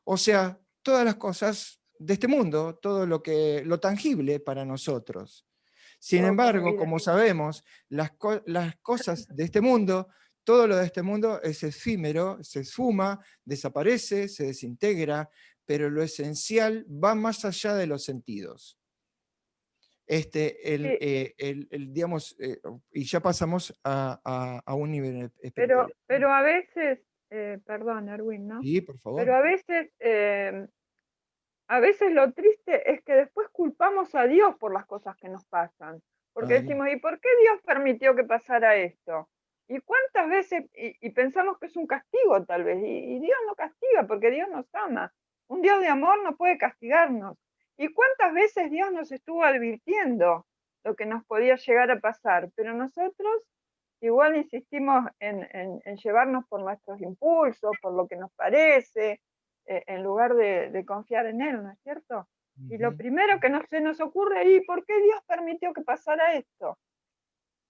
Speaker 1: O sea, todas las cosas de este mundo, todo lo tangible para nosotros. Sin embargo, como sabemos, las cosas de este mundo, todo lo de este mundo es efímero, se esfuma, desaparece, se desintegra, pero lo esencial va más allá de los sentidos. Digamos, y ya pasamos a un nivel espiritual.
Speaker 2: Pero a veces, perdón, Erwin, ¿no?
Speaker 1: Sí, por favor.
Speaker 2: Pero a veces lo triste es que después culpamos a Dios por las cosas que nos pasan. Porque decimos, ¿y por qué Dios permitió que pasara esto? ¿Y cuántas veces, y pensamos que es un castigo tal vez, y Dios no castiga porque Dios nos ama. Un Dios de amor no puede castigarnos. ¿Y cuántas veces Dios nos estuvo advirtiendo? lo que nos podía llegar a pasar, pero nosotros igual insistimos en llevarnos por nuestros impulsos, por lo que nos parece, en lugar de confiar en Él, ¿no es cierto? Y lo primero que se nos ocurre, ¿y por qué Dios permitió que pasara esto?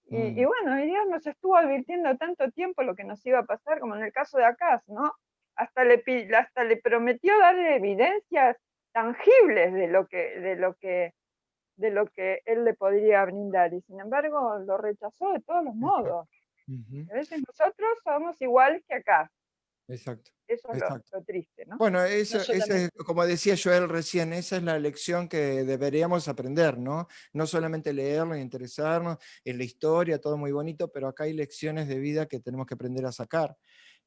Speaker 2: Y bueno, y Dios nos estuvo advirtiendo tanto tiempo lo que nos iba a pasar, como en el caso de Acaz, ¿no? Hasta le prometió darle evidencias tangibles de lo que él le podría brindar, y sin embargo lo rechazó de todos los modos. A veces nosotros somos igual que acá.
Speaker 1: Exacto.
Speaker 2: Eso es
Speaker 1: Exacto.
Speaker 2: lo triste, ¿no?
Speaker 1: Bueno, eso,
Speaker 2: No
Speaker 1: esa
Speaker 2: solamente-
Speaker 1: es, como decía Joel recién, esa es la lección que deberíamos aprender, ¿no? No solamente leerlo y interesarnos en la historia, todo muy bonito, pero acá hay lecciones de vida que tenemos que aprender a sacar.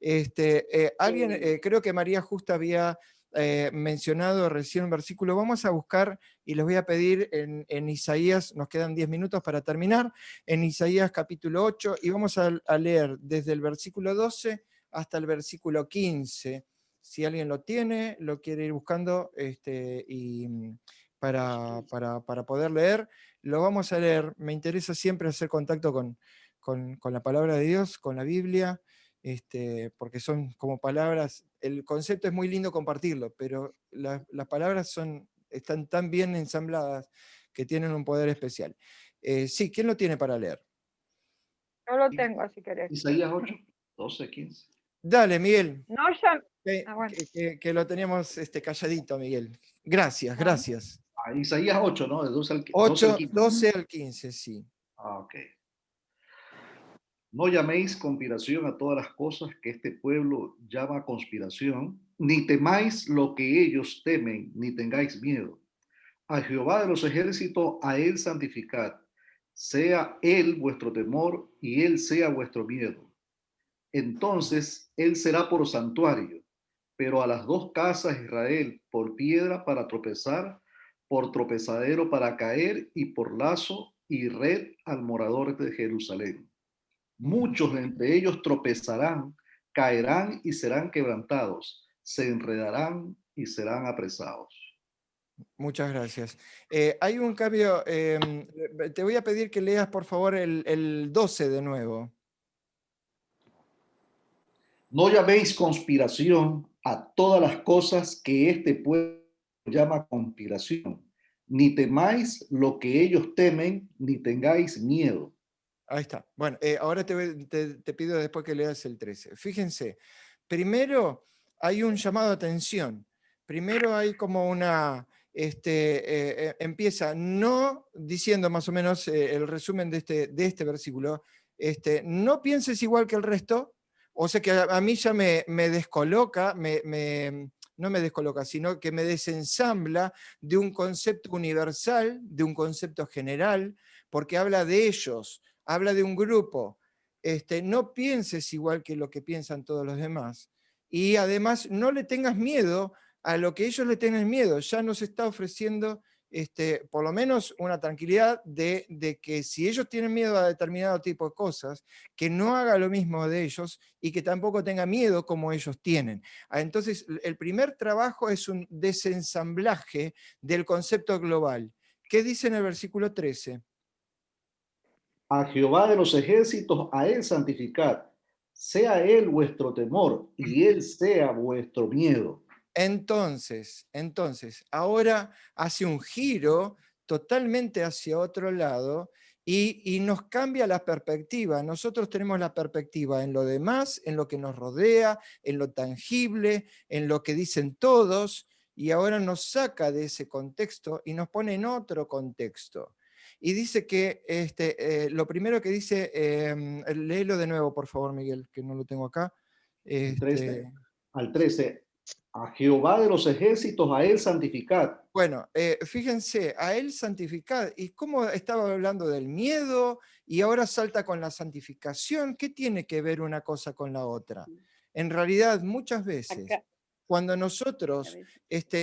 Speaker 1: Creo que María Justa había mencionado recién un versículo. Vamos a buscar y les voy a pedir en Isaías, nos quedan 10 minutos para terminar, en Isaías capítulo 8, y vamos a leer desde el versículo 12 hasta el versículo 15. Si alguien lo tiene, lo quiere ir buscando para poder leer, lo vamos a leer. Me interesa siempre hacer contacto con la palabra de Dios, con la Biblia, porque son como palabras, el concepto es muy lindo compartirlo, pero las palabras están tan bien ensambladas que tienen un poder especial. Sí, ¿quién lo tiene para leer?
Speaker 2: Yo lo tengo, si querés.
Speaker 16: Isaías 8, 12, 15.
Speaker 1: Dale, Miguel.
Speaker 2: No, ya...
Speaker 1: bueno. que lo teníamos calladito, Miguel. Gracias, gracias.
Speaker 16: Isaías 8, ¿no? De 12 al 15.
Speaker 1: 12 al 15, sí.
Speaker 16: Ok. No llaméis conspiración a todas las cosas que este pueblo llama conspiración, ni temáis lo que ellos temen, ni tengáis miedo. A Jehová de los ejércitos, a él santificad. Sea él vuestro temor y él sea vuestro miedo. Entonces él será por santuario, pero a las dos casas de Israel por piedra para tropezar, por tropezadero para caer y por lazo y red al morador de Jerusalén. Muchos de entre ellos tropezarán, caerán y serán quebrantados, se enredarán y serán apresados.
Speaker 1: Muchas gracias. Hay un cambio, te voy a pedir que leas por favor el 12 de nuevo.
Speaker 16: No llaméis conspiración a todas las cosas que este pueblo llama conspiración, ni temáis lo que ellos temen, ni tengáis miedo.
Speaker 1: Ahí está. Bueno, ahora te pido después que leas el 13. Fíjense, primero hay un llamado a atención. Primero hay como una... empieza no diciendo más o menos el resumen de este versículo, no pienses igual que el resto, o sea que a mí ya me descoloca, no me descoloca, sino que me desensambla de un concepto universal, de un concepto general, porque habla de ellos, habla de un grupo. No pienses igual que lo que piensan todos los demás, y además no le tengas miedo a lo que ellos le tienen miedo. Ya nos está ofreciendo por lo menos una tranquilidad de que si ellos tienen miedo a determinado tipo de cosas, que no haga lo mismo de ellos y que tampoco tenga miedo como ellos tienen. Entonces, el primer trabajo es un desensamblaje del concepto global. ¿Qué dice en el versículo 13?
Speaker 16: A Jehová de los ejércitos, a él santificad. Sea él vuestro temor y él sea vuestro miedo.
Speaker 1: Entonces, ahora hace un giro totalmente hacia otro lado y nos cambia la perspectiva. Nosotros tenemos la perspectiva en lo demás, en lo que nos rodea, en lo tangible, en lo que dicen todos, y ahora nos saca de ese contexto y nos pone en otro contexto. Y dice que, lo primero que dice, léelo de nuevo, por favor, Miguel, que no lo tengo acá.
Speaker 16: Al 13. A Jehová de los ejércitos, a él santificad.
Speaker 1: Bueno, fíjense, a él santificad. ¿Y cómo estaba hablando del miedo y ahora salta con la santificación? ¿Qué tiene que ver una cosa con la otra? En realidad, muchas veces, cuando nosotros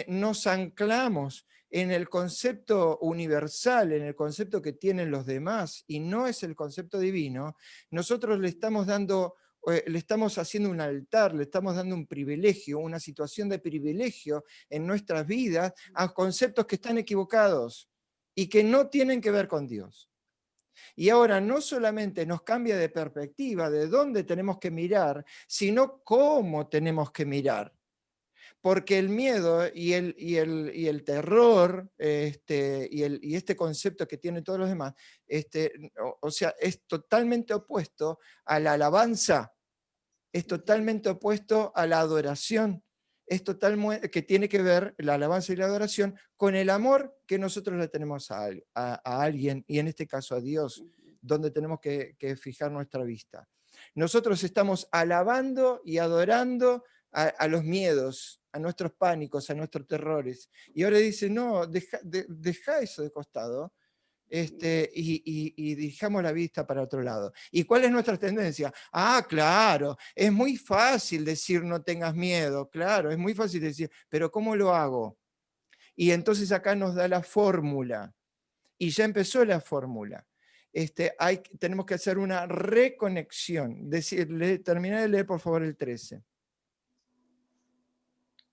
Speaker 1: nos anclamos en el concepto universal, en el concepto que tienen los demás, y no es el concepto divino, nosotros le estamos haciendo un altar, le estamos dando un privilegio, una situación de privilegio en nuestras vidas a conceptos que están equivocados y que no tienen que ver con Dios. Y ahora no solamente nos cambia de perspectiva, de dónde tenemos que mirar, sino cómo tenemos que mirar. Porque el miedo y el terror, y este concepto que tienen todos los demás, o sea, es totalmente opuesto a la alabanza, es totalmente opuesto a la adoración, que tiene que ver la alabanza y la adoración con el amor que nosotros le tenemos a alguien, y en este caso a Dios, donde tenemos que fijar nuestra vista. Nosotros estamos alabando y adorando a los miedos, a nuestros pánicos, a nuestros terrores. Y ahora dice, no, deja eso de costado, y dirijamos la vista para otro lado. ¿Y cuál es nuestra tendencia? Ah, claro, es muy fácil decir no tengas miedo, claro, es muy fácil decir, pero ¿cómo lo hago? Y entonces acá nos da la fórmula, y ya empezó la fórmula. Tenemos que hacer una reconexión. Terminá de leer, por favor, el 13.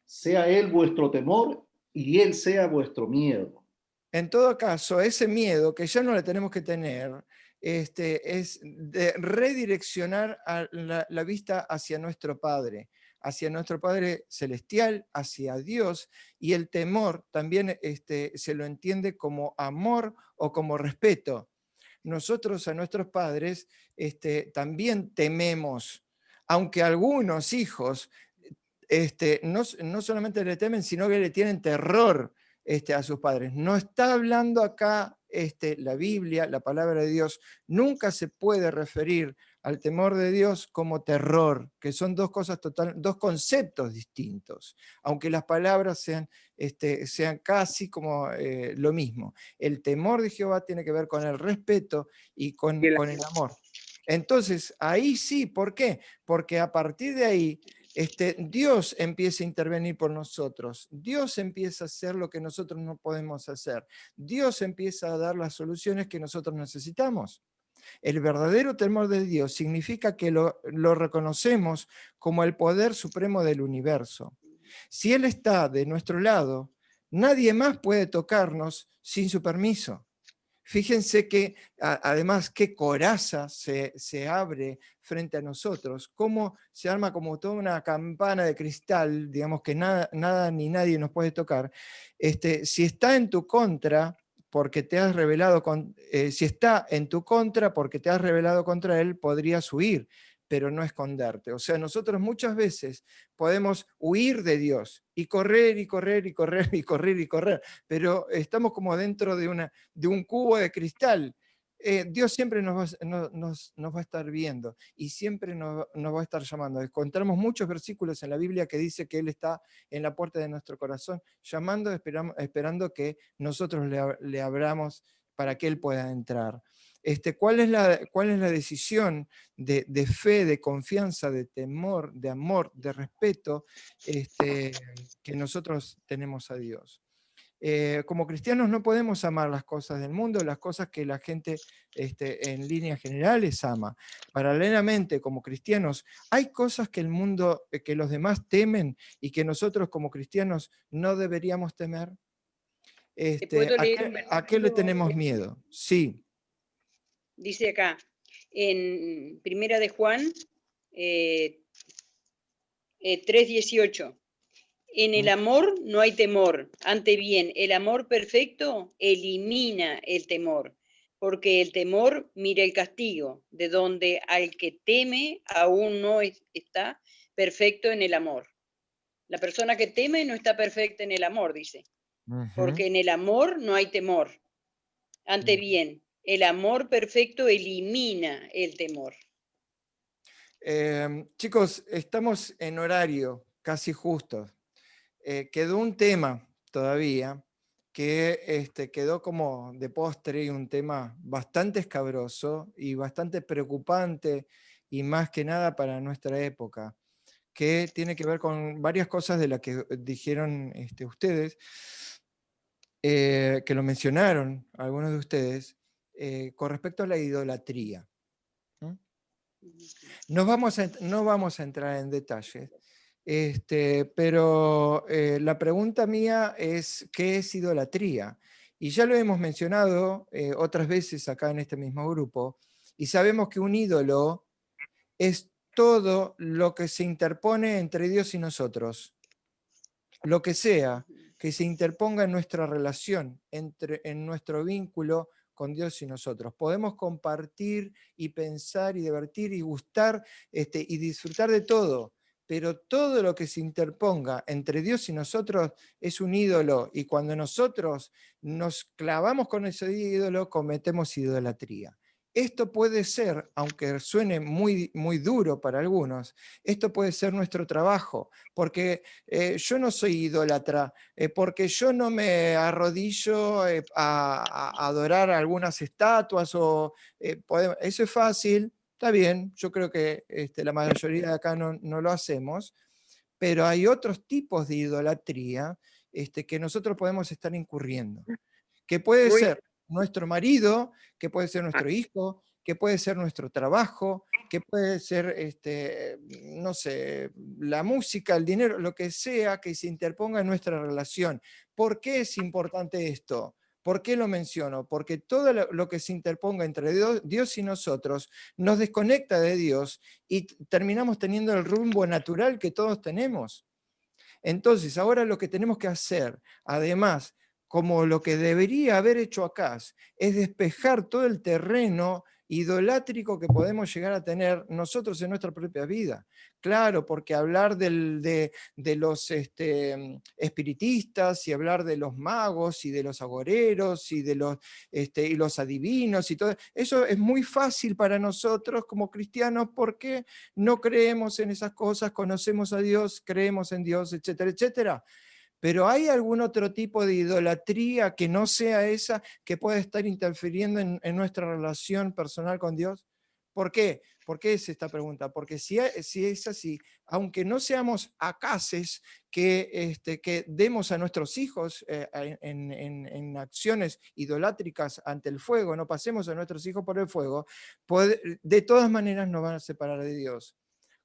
Speaker 16: Sea Él vuestro temor y Él sea vuestro miedo.
Speaker 1: En todo caso, ese miedo que ya no le tenemos que tener, es de redireccionar la vista hacia nuestro Padre celestial, hacia Dios, y el temor también se lo entiende como amor o como respeto. Nosotros a nuestros padres también tememos, aunque algunos hijos no solamente le temen, sino que le tienen terror a sus padres. No está hablando acá la Biblia, la palabra de Dios. Nunca se puede referir al temor de Dios como terror, que son dos conceptos distintos, aunque las palabras sean casi como lo mismo. El temor de Jehová tiene que ver con el respeto y con el amor. Entonces, ahí sí, ¿por qué? Porque a partir de ahí, Dios empieza a intervenir por nosotros, Dios empieza a hacer lo que nosotros no podemos hacer, Dios empieza a dar las soluciones que nosotros necesitamos. El verdadero temor de Dios significa que lo reconocemos como el poder supremo del universo. Si Él está de nuestro lado, nadie más puede tocarnos sin su permiso. Fíjense que además qué coraza se abre frente a nosotros, cómo se arma como toda una campana de cristal, digamos que nada ni nadie nos puede tocar. Si está en tu contra, porque te has rebelado si está en tu contra porque te has rebelado contra él, podrías huir, pero no esconderte. O sea, nosotros muchas veces podemos huir de Dios y correr y correr y correr y correr y correr, pero estamos como dentro de un cubo de cristal. Dios siempre nos va a estar viendo y siempre nos va a estar llamando. Encontramos muchos versículos en la Biblia que dice que Él está en la puerta de nuestro corazón, llamando, esperando que nosotros le abramos para que Él pueda entrar. ¿Cuál es la decisión de fe, de confianza, de temor, de amor, de respeto que nosotros tenemos a Dios? Como cristianos no podemos amar las cosas del mundo, las cosas que la gente en líneas generales ama. Paralelamente, como cristianos, hay cosas que el mundo, que los demás temen y que nosotros como cristianos no deberíamos temer. ¿A qué le tenemos miedo? Sí.
Speaker 10: Dice acá, en Primera de Juan 3:18. En el amor no hay temor, ante bien, el amor perfecto elimina el temor, porque el temor mira el castigo, de donde al que teme aún no está perfecto en el amor. La persona que teme no está perfecta en el amor, dice, porque en el amor no hay temor, ante bien, el amor perfecto elimina el temor.
Speaker 1: Chicos, estamos en horario casi justo. Quedó un tema todavía que quedó como de postre, y un tema bastante escabroso y bastante preocupante, y más que nada para nuestra época, que tiene que ver con varias cosas de las que dijeron ustedes, que lo mencionaron algunos de ustedes, con respecto a la idolatría. No vamos a entrar en detalles. Pero la pregunta mía es, ¿qué es idolatría? Y ya lo hemos mencionado otras veces acá en este mismo grupo, y sabemos que un ídolo es todo lo que se interpone entre Dios y nosotros. Lo que sea que se interponga en nuestra relación, en nuestro vínculo con Dios y nosotros. Podemos compartir y pensar y divertir y gustar y disfrutar de todo, pero todo lo que se interponga entre Dios y nosotros es un ídolo, y cuando nosotros nos clavamos con ese ídolo, cometemos idolatría. Esto puede ser, aunque suene muy, muy duro para algunos, esto puede ser nuestro trabajo, porque yo no soy idólatra, porque yo no me arrodillo a adorar algunas estatuas, eso es fácil, está bien, yo creo que la mayoría de acá no lo hacemos, pero hay otros tipos de idolatría que nosotros podemos estar incurriendo, que puede ser nuestro marido, que puede ser nuestro hijo, que puede ser nuestro trabajo, que puede ser, no sé, la música, el dinero, lo que sea que se interponga en nuestra relación. ¿Por qué es importante esto? ¿Por qué lo menciono? Porque todo lo que se interponga entre Dios y nosotros nos desconecta de Dios y terminamos teniendo el rumbo natural que todos tenemos. Entonces, ahora lo que tenemos que hacer, además, como lo que debería haber hecho acá, es despejar todo el terreno idolátrico que podemos llegar a tener nosotros en nuestra propia vida. Claro, porque hablar de los espiritistas, y hablar de los magos y de los agoreros y y los adivinos y todo, eso es muy fácil para nosotros como cristianos porque no creemos en esas cosas, conocemos a Dios, creemos en Dios, etcétera, etcétera. Pero ¿hay algún otro tipo de idolatría que no sea esa que pueda estar interfiriendo en nuestra relación personal con Dios? ¿Por qué? ¿Por qué es esta pregunta? Porque si es así, aunque no seamos acaces que demos a nuestros hijos en acciones idolátricas ante el fuego, no pasemos a nuestros hijos por el fuego, de todas maneras nos van a separar de Dios.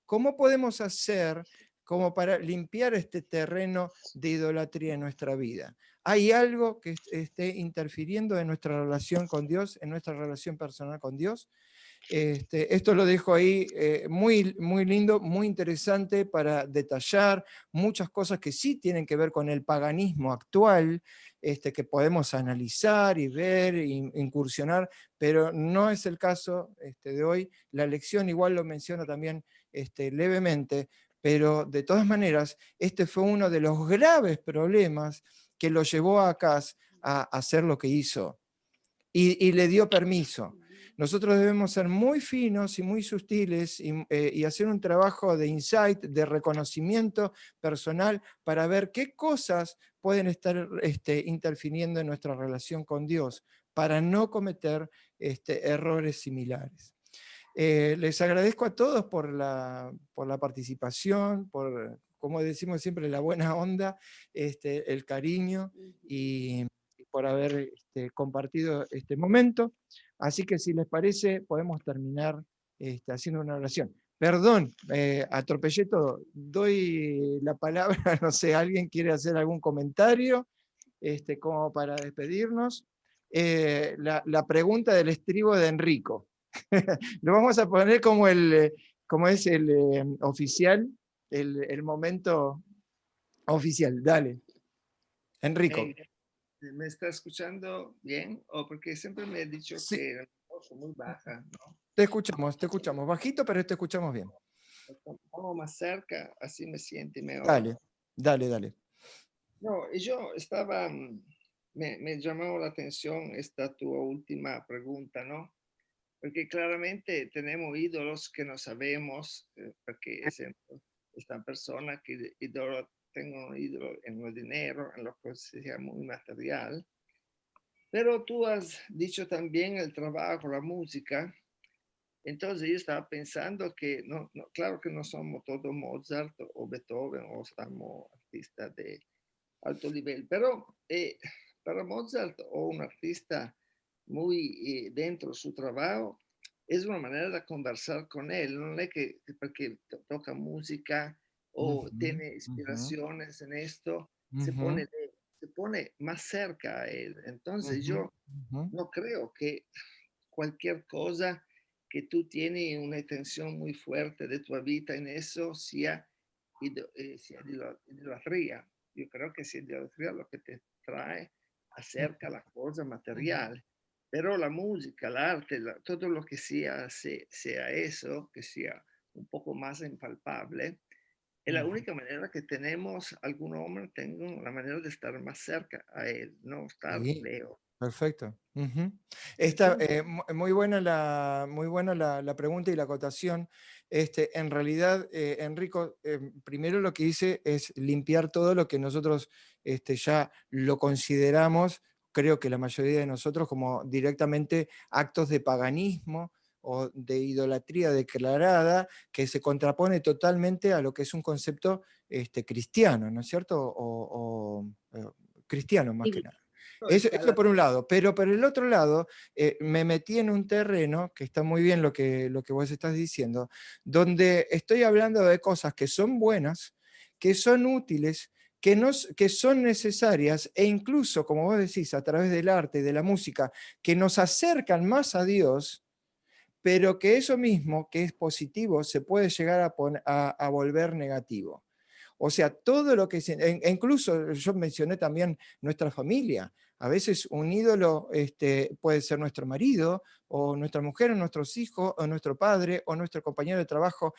Speaker 1: ¿Cómo podemos hacer como para limpiar este terreno de idolatría en nuestra vida? ¿Hay algo que esté interfiriendo en nuestra relación con Dios, en nuestra relación personal con Dios? Esto lo dejo ahí muy, muy lindo, muy interesante para detallar muchas cosas que sí tienen que ver con el paganismo actual, que podemos analizar y ver e incursionar, pero no es el caso de hoy. La lección igual lo menciona también levemente, pero de todas maneras, este fue uno de los graves problemas que lo llevó a Acaz a hacer lo que hizo, y le dio permiso. Nosotros debemos ser muy finos y muy sutiles y hacer un trabajo de insight, de reconocimiento personal para ver qué cosas pueden estar interfiriendo en nuestra relación con Dios, para no cometer errores similares. Les agradezco a todos por la participación, por, como decimos siempre, la buena onda, el cariño y por haber compartido este momento. Así que si les parece, podemos terminar haciendo una oración. Perdón, atropellé todo. Doy la palabra, no sé, ¿alguien quiere hacer algún comentario como para despedirnos? La pregunta del estribo de Enrico. Lo vamos a poner como es el oficial, el momento oficial. Dale. Enrico.
Speaker 17: ¿Me está escuchando bien? O porque siempre me he dicho
Speaker 1: Sí.
Speaker 17: que era muy baja, ¿no?
Speaker 1: Te escuchamos. Bajito, pero te escuchamos bien.
Speaker 17: Como más cerca, así me siente mejor.
Speaker 1: Dale.
Speaker 17: No, yo estaba, me llamó la atención esta tu última pregunta, ¿no? Porque claramente tenemos ídolos que no sabemos, porque esta persona que tengo un ídolo en el dinero, en lo que sea muy material. Pero tú has dicho también el trabajo, la música. Entonces yo estaba pensando que, claro que no somos todos Mozart o Beethoven o estamos artistas de alto nivel, pero para Mozart o un artista muy dentro de su trabajo, es una manera de conversar con él, no es que porque toca música o tiene inspiraciones en esto, se pone se pone más cerca a Él. Entonces yo no creo que cualquier cosa que tú tienes una intención muy fuerte de tu vida en eso sea idolatría. Yo creo que es idolatría lo que te trae acerca la cosa material. Pero la música, el arte, todo lo que sea eso, que sea un poco más impalpable, es la única manera que tenemos, algún hombre tenga la manera de estar más cerca a él, no estar
Speaker 1: Sí,
Speaker 17: lejos.
Speaker 1: perfecto. Muy buena la pregunta y la acotación. En realidad, Enrico, primero lo que hice es limpiar todo lo que nosotros ya lo consideramos, creo que la mayoría de nosotros, como directamente actos de paganismo o de idolatría declarada, que se contrapone totalmente a lo que es un concepto cristiano, ¿no es cierto? Cristiano más que nada. Eso por un lado, pero por el otro lado, me metí en un terreno, que está muy bien lo que vos estás diciendo, donde estoy hablando de cosas que son buenas, que son útiles, que son necesarias, e incluso, como vos decís, a través del arte y de la música, que nos acercan más a Dios, pero que eso mismo, que es positivo, se puede llegar a volver negativo. O sea, todo lo que... incluso yo mencioné también nuestra familia. A veces un ídolo puede ser nuestro marido, o nuestra mujer, o nuestros hijos, o nuestro padre, o nuestro compañero de trabajo.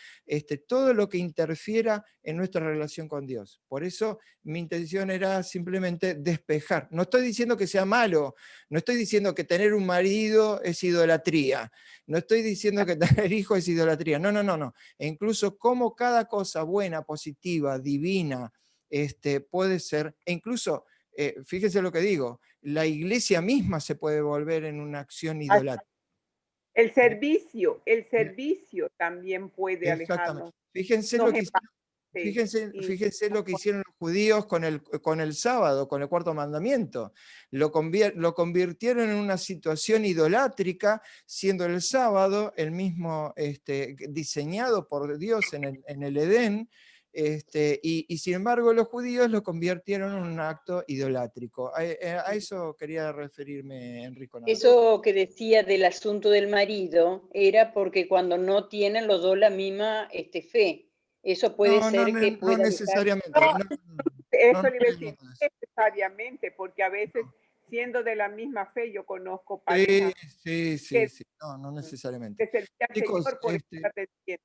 Speaker 1: Todo lo que interfiera en nuestra relación con Dios. Por eso mi intención era simplemente despejar. No estoy diciendo que sea malo, no estoy diciendo que tener un marido es idolatría, no estoy diciendo que tener hijos es idolatría. No, no, no, no. E incluso como cada cosa buena, positiva, divina, puede ser, e incluso, fíjese lo que digo, la iglesia misma se puede volver en una acción idolátrica.
Speaker 8: El servicio también puede alejarnos.
Speaker 1: Fíjense lo que hicieron los judíos con el sábado, con el cuarto mandamiento. Lo convirtieron en una situación idolátrica, siendo el sábado el mismo diseñado por Dios en el Edén, y sin embargo los judíos lo convirtieron en un acto idolátrico. A eso quería referirme, Enrico.
Speaker 10: Eso que decía del asunto del marido era porque cuando no tienen los dos la misma fe. Eso puede ser que pueda
Speaker 1: no necesariamente.
Speaker 8: Eso le iba a decir, necesariamente, porque a veces, siendo de la misma fe, yo conozco parejas.
Speaker 1: Sí. No necesariamente.
Speaker 8: Que servían al
Speaker 1: Chicos,
Speaker 8: Señor por estar diciendo.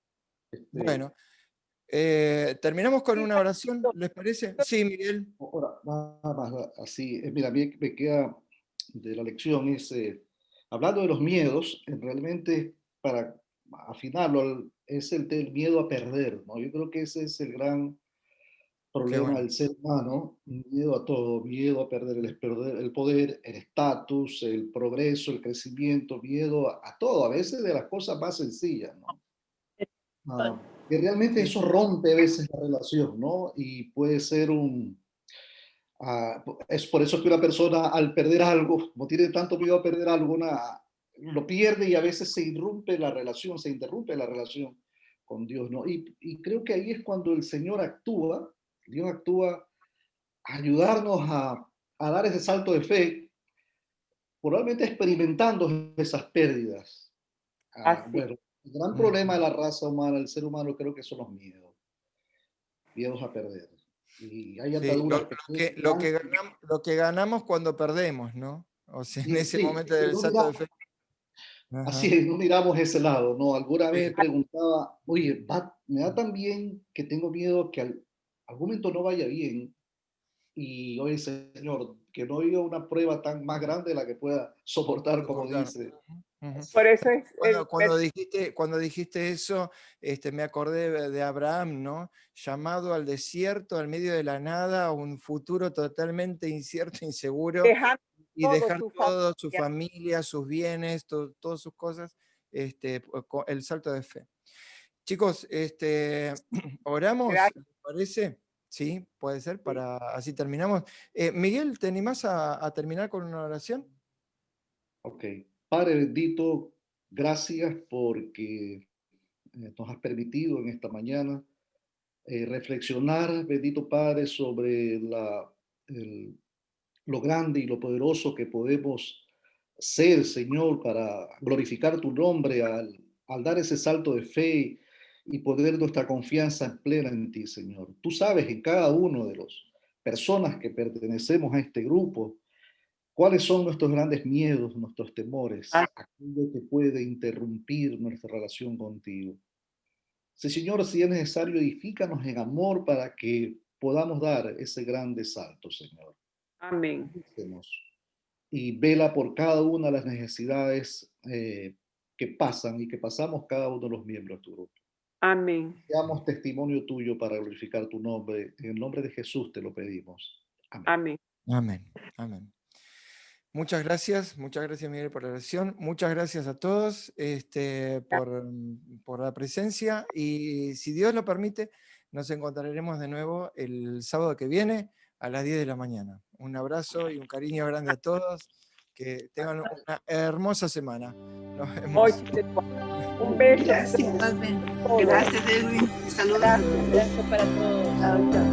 Speaker 1: bueno, terminamos con una oración, ¿les parece? Sí, Miguel.
Speaker 16: Ahora, nada más, así, mira, a mí me queda de la lección hablando de los miedos, realmente para afinarlo, es el del miedo a perder, ¿no? Yo creo que ese es el gran problema del ser humano, miedo a todo, miedo a perder el poder, el estatus, el progreso, el crecimiento, miedo a todo, a veces de las cosas más sencillas, ¿no? Que realmente eso rompe a veces la relación, ¿no? Y puede ser es por eso que una persona al perder algo, como tiene tanto miedo a perder algo, lo pierde y a veces se interrumpe la relación con Dios, ¿no? Y creo que ahí es cuando el Señor actúa, Dios actúa a ayudarnos a dar ese salto de fe, probablemente experimentando esas pérdidas. Bueno, el gran problema de la raza humana, el ser humano, creo que son los miedos a perder. Y hay ataduras.
Speaker 1: Lo que ganamos cuando perdemos, ¿no? O sea, en ese momento del salto de fe.
Speaker 16: Así es, no miramos ese lado, ¿no? Alguna vez preguntaba, oye, me da tan bien que tengo miedo que algún momento no vaya bien. Y oye, Señor, que no haya una prueba tan más grande de la que pueda soportar, como dice.
Speaker 8: Por eso es
Speaker 1: cuando dijiste eso, me acordé de Abraham, ¿no? Llamado al desierto, al medio de la nada, a un futuro totalmente incierto, inseguro, y dejar todo, su familia, sus bienes, todas sus cosas, el salto de fe. Chicos, oramos, ¿les parece? Sí, puede ser, así terminamos. Miguel, ¿te animás a terminar con una oración?
Speaker 16: Ok. Padre bendito, gracias porque nos has permitido en esta mañana reflexionar, bendito Padre, sobre lo grande y lo poderoso que podemos ser, Señor, para glorificar tu nombre al dar ese salto de fe y poner nuestra confianza plena en ti, Señor. Tú sabes en cada uno de las personas que pertenecemos a este grupo, cuáles son nuestros grandes miedos, nuestros temores, aquello que puede interrumpir nuestra relación contigo. Sí, Señor, si es necesario, edifícanos en amor para que podamos dar ese grande salto, Señor.
Speaker 8: Amén.
Speaker 16: Y vela por cada una de las necesidades que pasan y que pasamos cada uno de los miembros de tu grupo.
Speaker 8: Amén.
Speaker 16: Seamos testimonio tuyo para glorificar tu nombre. En el nombre de Jesús te lo pedimos. Amén.
Speaker 8: Amén.
Speaker 1: Amén. Amén. Muchas gracias Miguel por la oración. Muchas gracias a todos por la presencia y si Dios lo permite, nos encontraremos de nuevo el sábado que viene a las 10 de la mañana. Un abrazo y un cariño grande a todos. Que tengan una hermosa semana. Nos vemos.
Speaker 8: Un beso.
Speaker 10: Gracias, Edwin. Saludos. Gracias para todos.
Speaker 8: Chao, chao.